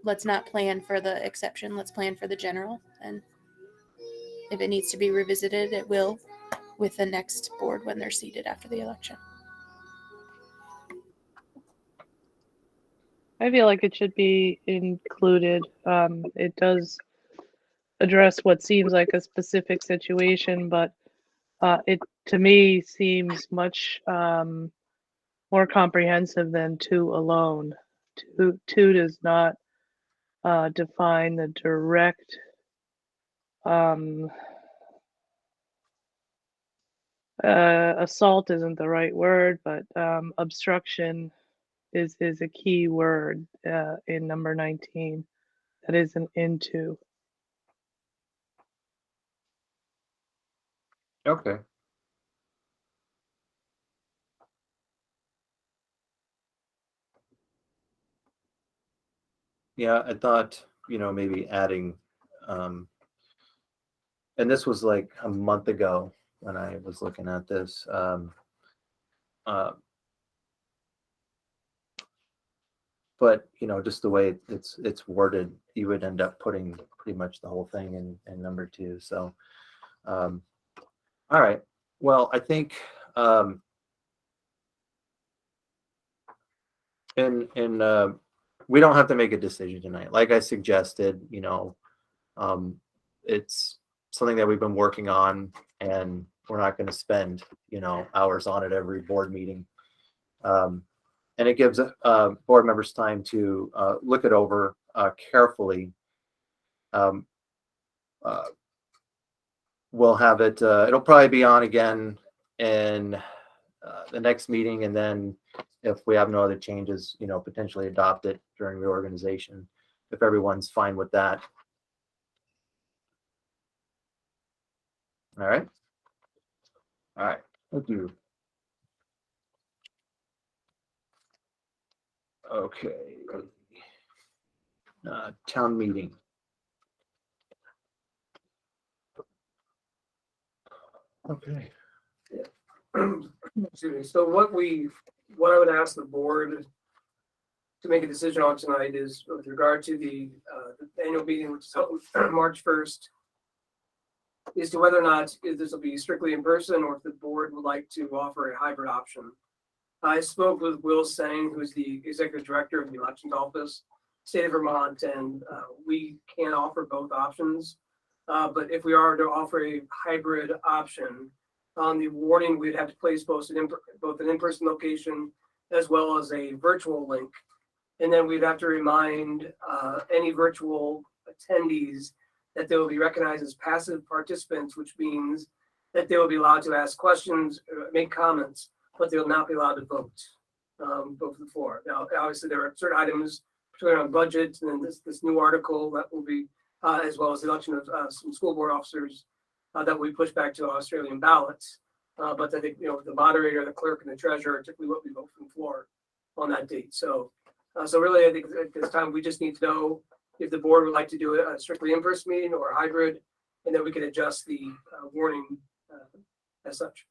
[SPEAKER 4] let's not plan for the exception. Let's plan for the general. And if it needs to be revisited, it will with the next board when they're seated after the election.
[SPEAKER 5] I feel like it should be included. It does address what seems like a specific situation, but it to me seems much more comprehensive than 2 alone. 2 does not define the direct assault isn't the right word, but obstruction is a key word in number 19 that isn't in 2.
[SPEAKER 1] Okay. Yeah, I thought, maybe adding, and this was like a month ago when I was looking at this. But just the way it's worded, you would end up putting pretty much the whole thing in number 2. So, all right. Well, I think we don't have to make a decision tonight. Like I suggested, it's something that we've been working on, and we're not going to spend hours on it every board meeting. And it gives board members time to look it over carefully. We'll have it. It'll probably be on again in the next meeting, and then if we have no other changes, potentially adopt it during reorganization, if everyone's fine with that. All right. All right. Thank you. Okay. Town meeting. Okay.
[SPEAKER 6] Excuse me. So what I would ask the board to make a decision on tonight is with regard to the annual meeting, which is held March 1st, is to whether or not if this will be strictly in person or if the board would like to offer a hybrid option. I spoke with Will Sang, who is the executive director of the elections office, state of Vermont, and we can offer both options. But if we are to offer a hybrid option, on the warning, we'd have to place both an in-person location as well as a virtual link. And then we'd have to remind any virtual attendees that they will be recognized as passive participants, which means that they will be allowed to ask questions, make comments, but they will not be allowed to vote for the floor. Now, obviously, there are certain items, particularly on budget, and then this new article that will be, as well as the election of some school board officers that we push back to Australian ballots. But I think, the moderator, the clerk, and the treasurer typically what we vote from the floor on that date. So really, I think at this time, we just need to know if the board would like to do a strictly in-person meeting or a hybrid, and then we can adjust the warning as such.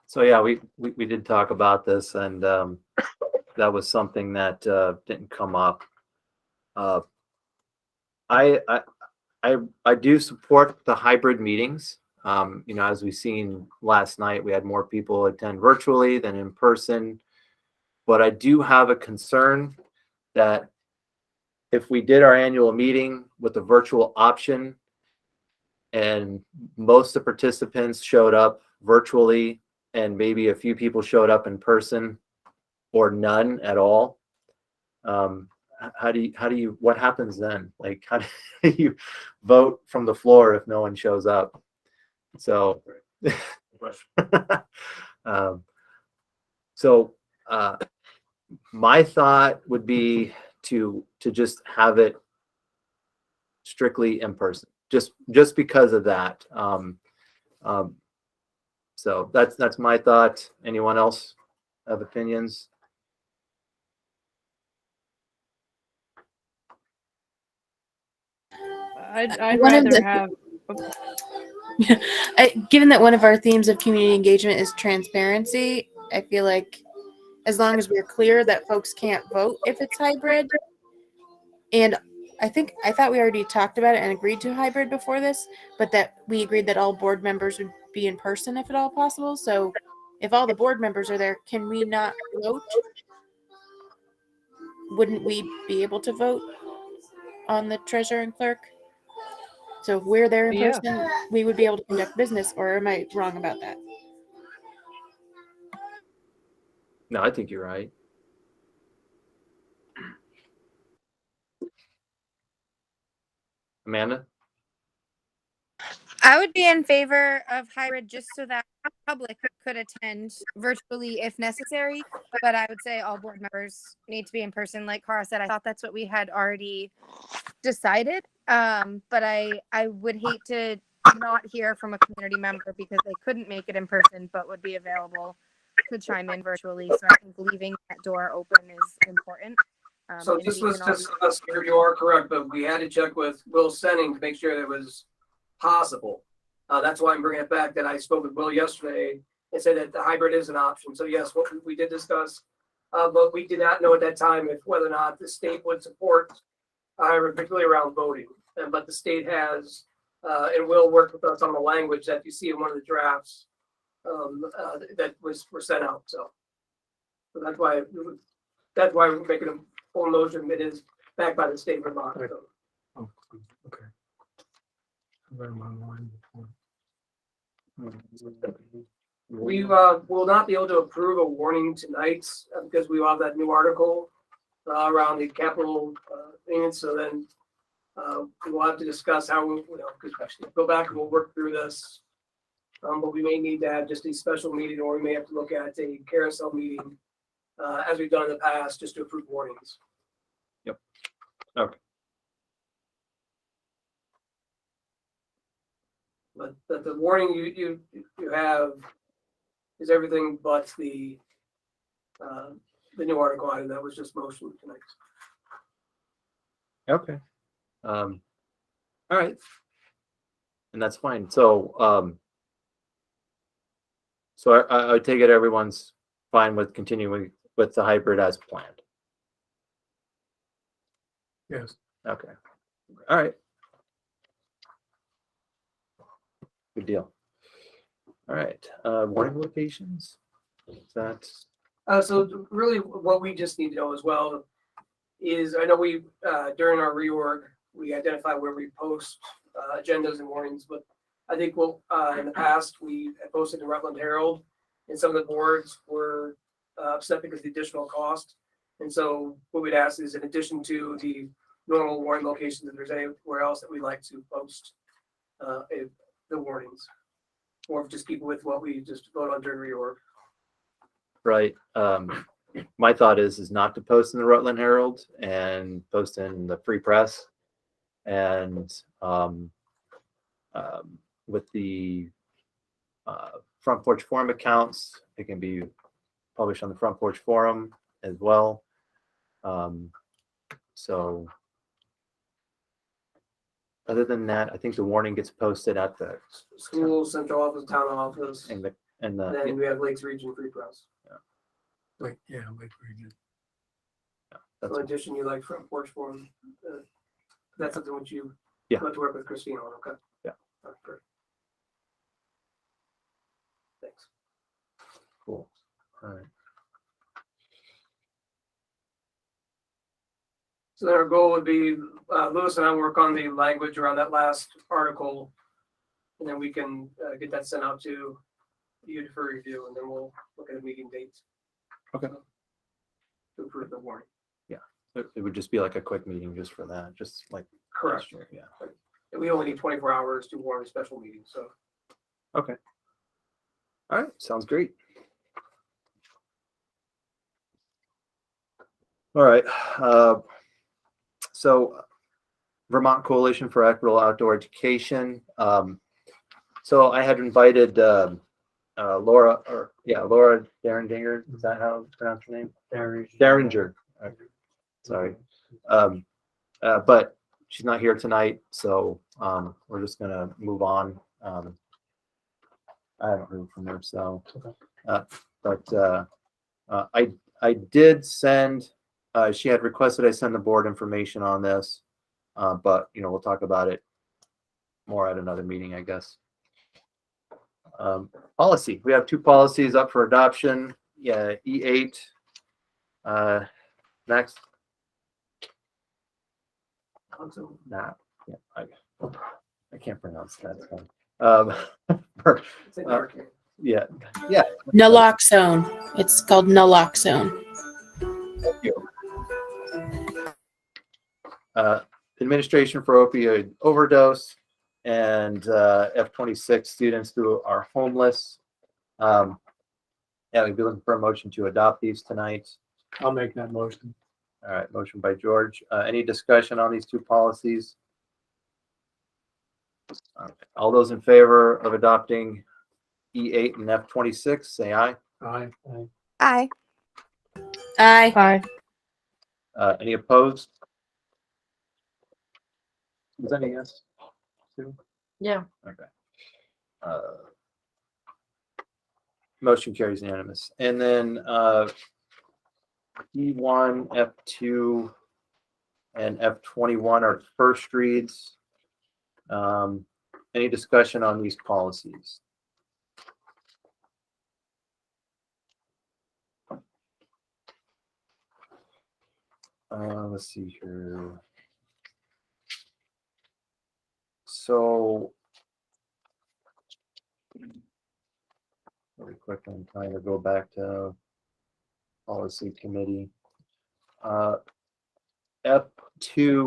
[SPEAKER 1] So yeah, we did talk about this, and that was something that didn't come up. I do support the hybrid meetings. As we've seen last night, we had more people attend virtually than in person. But I do have a concern that if we did our annual meeting with a virtual option and most of the participants showed up virtually and maybe a few people showed up in person or none at all, what happens then? Like, how do you vote from the floor if no one shows up? So, my thought would be to just have it strictly in person. just because of that. So that's my thought. Anyone else have opinions?
[SPEAKER 5] I'd
[SPEAKER 4] One of
[SPEAKER 5] rather
[SPEAKER 4] the-
[SPEAKER 5] have,
[SPEAKER 4] Given that one of our themes of community engagement is transparency, I feel like as long as we're clear that folks can't vote if it's hybrid, and I thought we already talked about it and agreed to hybrid before this, but that we agreed that all board members would be in person if at all possible. So if all the board members are there, can we not vote? Wouldn't we be able to vote on the treasurer and clerk? So if we're there in
[SPEAKER 5] Yeah.
[SPEAKER 4] person, we would be able to conduct business, or am I wrong about that?
[SPEAKER 1] No, I think you're right. Amanda?
[SPEAKER 10] I would be in favor of hybrid just so that public could attend virtually if necessary. But I would say all board members need to be in person. Like Cara said, I thought that's what we had already decided. But I would hate to not hear from a community member because they couldn't make it in person but would be available to chime in virtually. So I think leaving that door open is important.
[SPEAKER 6] So
[SPEAKER 10] and
[SPEAKER 6] this
[SPEAKER 10] we
[SPEAKER 6] was
[SPEAKER 10] can all
[SPEAKER 6] just, us, you are correct, but we had to check with Will Senning to make sure that it was possible. That's why I'm bringing it back, that I spoke with Will yesterday and said that the hybrid is an option. So yes, what we did discuss, but we did not know at that time if whether or not the state would support hybrid, particularly around voting. But the state has, and will work with us on the language that you see in one of the drafts that were sent out. So that's why we're making a full motion. It is backed by the state of Vermont.
[SPEAKER 9] Right.
[SPEAKER 6] So.
[SPEAKER 9] Oh, okay. I read them online before.
[SPEAKER 6] We will not be able to approve a warning tonight because we will have that new article around the capital thing. So then we will have to discuss how we, because go back and we'll work through this. But we may need to have just a special meeting, or we may have to look at a carousel meeting as we've done in the past, just to approve warnings.
[SPEAKER 1] Yep. Okay.
[SPEAKER 6] But the warning you have is everything but the new article item that was just motioned tonight.
[SPEAKER 1] Okay. All right. And that's fine. So, so I take it everyone's fine with continuing with the hybrid as planned.
[SPEAKER 9] Yes.
[SPEAKER 1] Okay. All right. Good deal. All right. Warning locations. Is that
[SPEAKER 6] So really what we just need to know as well is, I know we, during our reorg, we identify where we post agendas and warnings, but I think in the past, we had posted in Rutland Herald, and some of the boards were upset because of the additional cost. And so what we'd ask is, in addition to the normal warning locations, if there's anywhere else that we'd like to post the warnings, or just keep with what we just voted on during reorg.
[SPEAKER 1] right? My thought is not to post in the Rutland Herald and post in the Free Press, and with the Front Porch Forum accounts, it can be published on the Front Porch Forum as well. So other than that, I think the warning gets posted at the
[SPEAKER 6] School, central office, town office,
[SPEAKER 1] and
[SPEAKER 6] then
[SPEAKER 1] the
[SPEAKER 6] we have Lakes Region Free Press.
[SPEAKER 9] Like, yeah, Lake Region.
[SPEAKER 1] that's
[SPEAKER 6] In addition, you like Front Porch Forum, that's something which you
[SPEAKER 1] Yeah.
[SPEAKER 6] want to work with Christina on, okay?
[SPEAKER 1] Yeah.
[SPEAKER 6] All right, great. Thanks.
[SPEAKER 1] cool. All right.
[SPEAKER 6] So then our goal would be, Lewis and I work on the language around that last article, and then we can get that sent out to you for review, and then we'll look at a meeting date.
[SPEAKER 1] Okay.
[SPEAKER 6] To approve the warning.
[SPEAKER 1] It would just be like a quick meeting just for that, just like
[SPEAKER 6] Correct.
[SPEAKER 1] last year. Yeah.
[SPEAKER 6] And we only need 24 hours to warn a special meeting, so.
[SPEAKER 1] Okay. All right. Sounds great. All right. So Vermont Coalition for Equitable Outdoor Education. So I had invited Laura Derringer. Is that how it's pronounced her name? Derringer. Okay. Sorry. But she's not here tonight, so we're just gonna move on. I haven't heard from her, so I did send. She had requested I send the board information on this, but we'll talk about it more at another meeting, I guess. Policy. We have 2 policies up for adoption. Yeah, E8. Next. Nah, yeah, I can't pronounce that. Yeah.
[SPEAKER 4] Naloxone. It's called naloxone.
[SPEAKER 1] Thank you. Administration for opioid overdose and F26 students who are homeless. Yeah, we'd be looking for a motion to adopt these tonight.
[SPEAKER 9] I'll make that motion.
[SPEAKER 1] All right, motion by George. Any discussion on these 2 policies? All those in favor of adopting E8 and F26, say aye.
[SPEAKER 9] Aye.
[SPEAKER 10] Aye.
[SPEAKER 4] Aye.
[SPEAKER 5] Hi.
[SPEAKER 1] Any opposed? Was that a yes? Sue?
[SPEAKER 8] Yeah.
[SPEAKER 1] Okay. Motion carries unanimous. And then E1, F2, and F21 are first reads. Any discussion on these policies? Let's see here. So, really quick, I'm trying to go back to policy committee. F2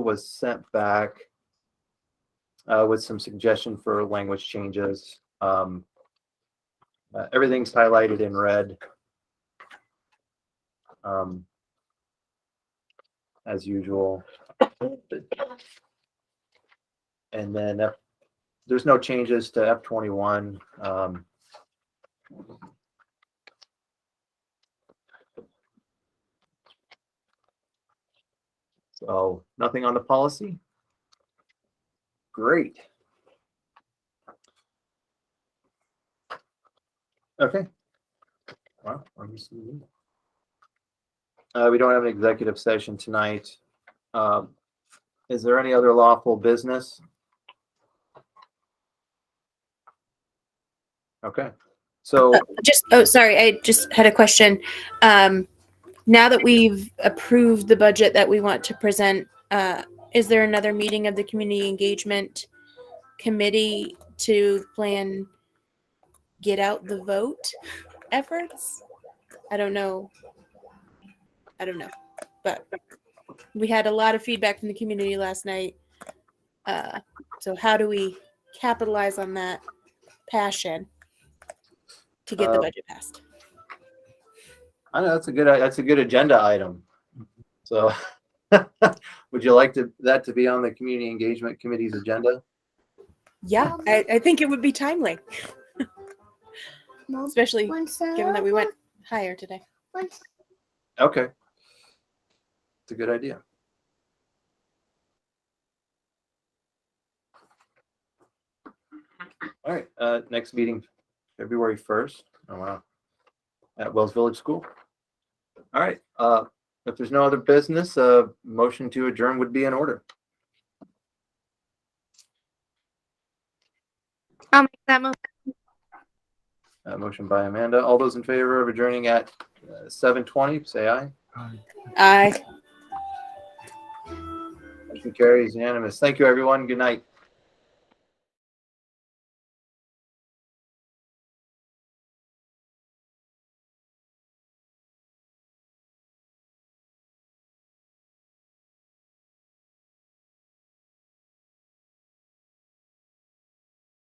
[SPEAKER 1] was sent back with some suggestion for language changes. Everything's highlighted in red. As usual. And then there's no changes to F21. So nothing on the policy. Great. Okay. Well, let me see. We don't have an executive session tonight. Is there any other lawful business? Okay. So
[SPEAKER 4] Sorry, I just had a question. Now that we've approved the budget that we want to present, is there another meeting of the community engagement committee to plan get out the vote efforts? I don't know, but we had a lot of feedback from the community last night. So how do we capitalize on that passion to get the budget passed?
[SPEAKER 1] I know that's a good agenda item. So would you like that to be on the community engagement committee's agenda?
[SPEAKER 4] Yeah, I think it would be timely. Especially given that we went higher today.
[SPEAKER 1] Okay. It's a good idea. All right, next meeting, February 1st. Oh, wow. At Wells Village School. All right, if there's no other business, motion to adjourn would be in order.
[SPEAKER 10] I'll make that motion.
[SPEAKER 1] Motion by Amanda. All those in favor of adjourning at 7:20, say aye.
[SPEAKER 4] Aye.
[SPEAKER 1] Motion carries unanimous. Thank you, everyone. Good night.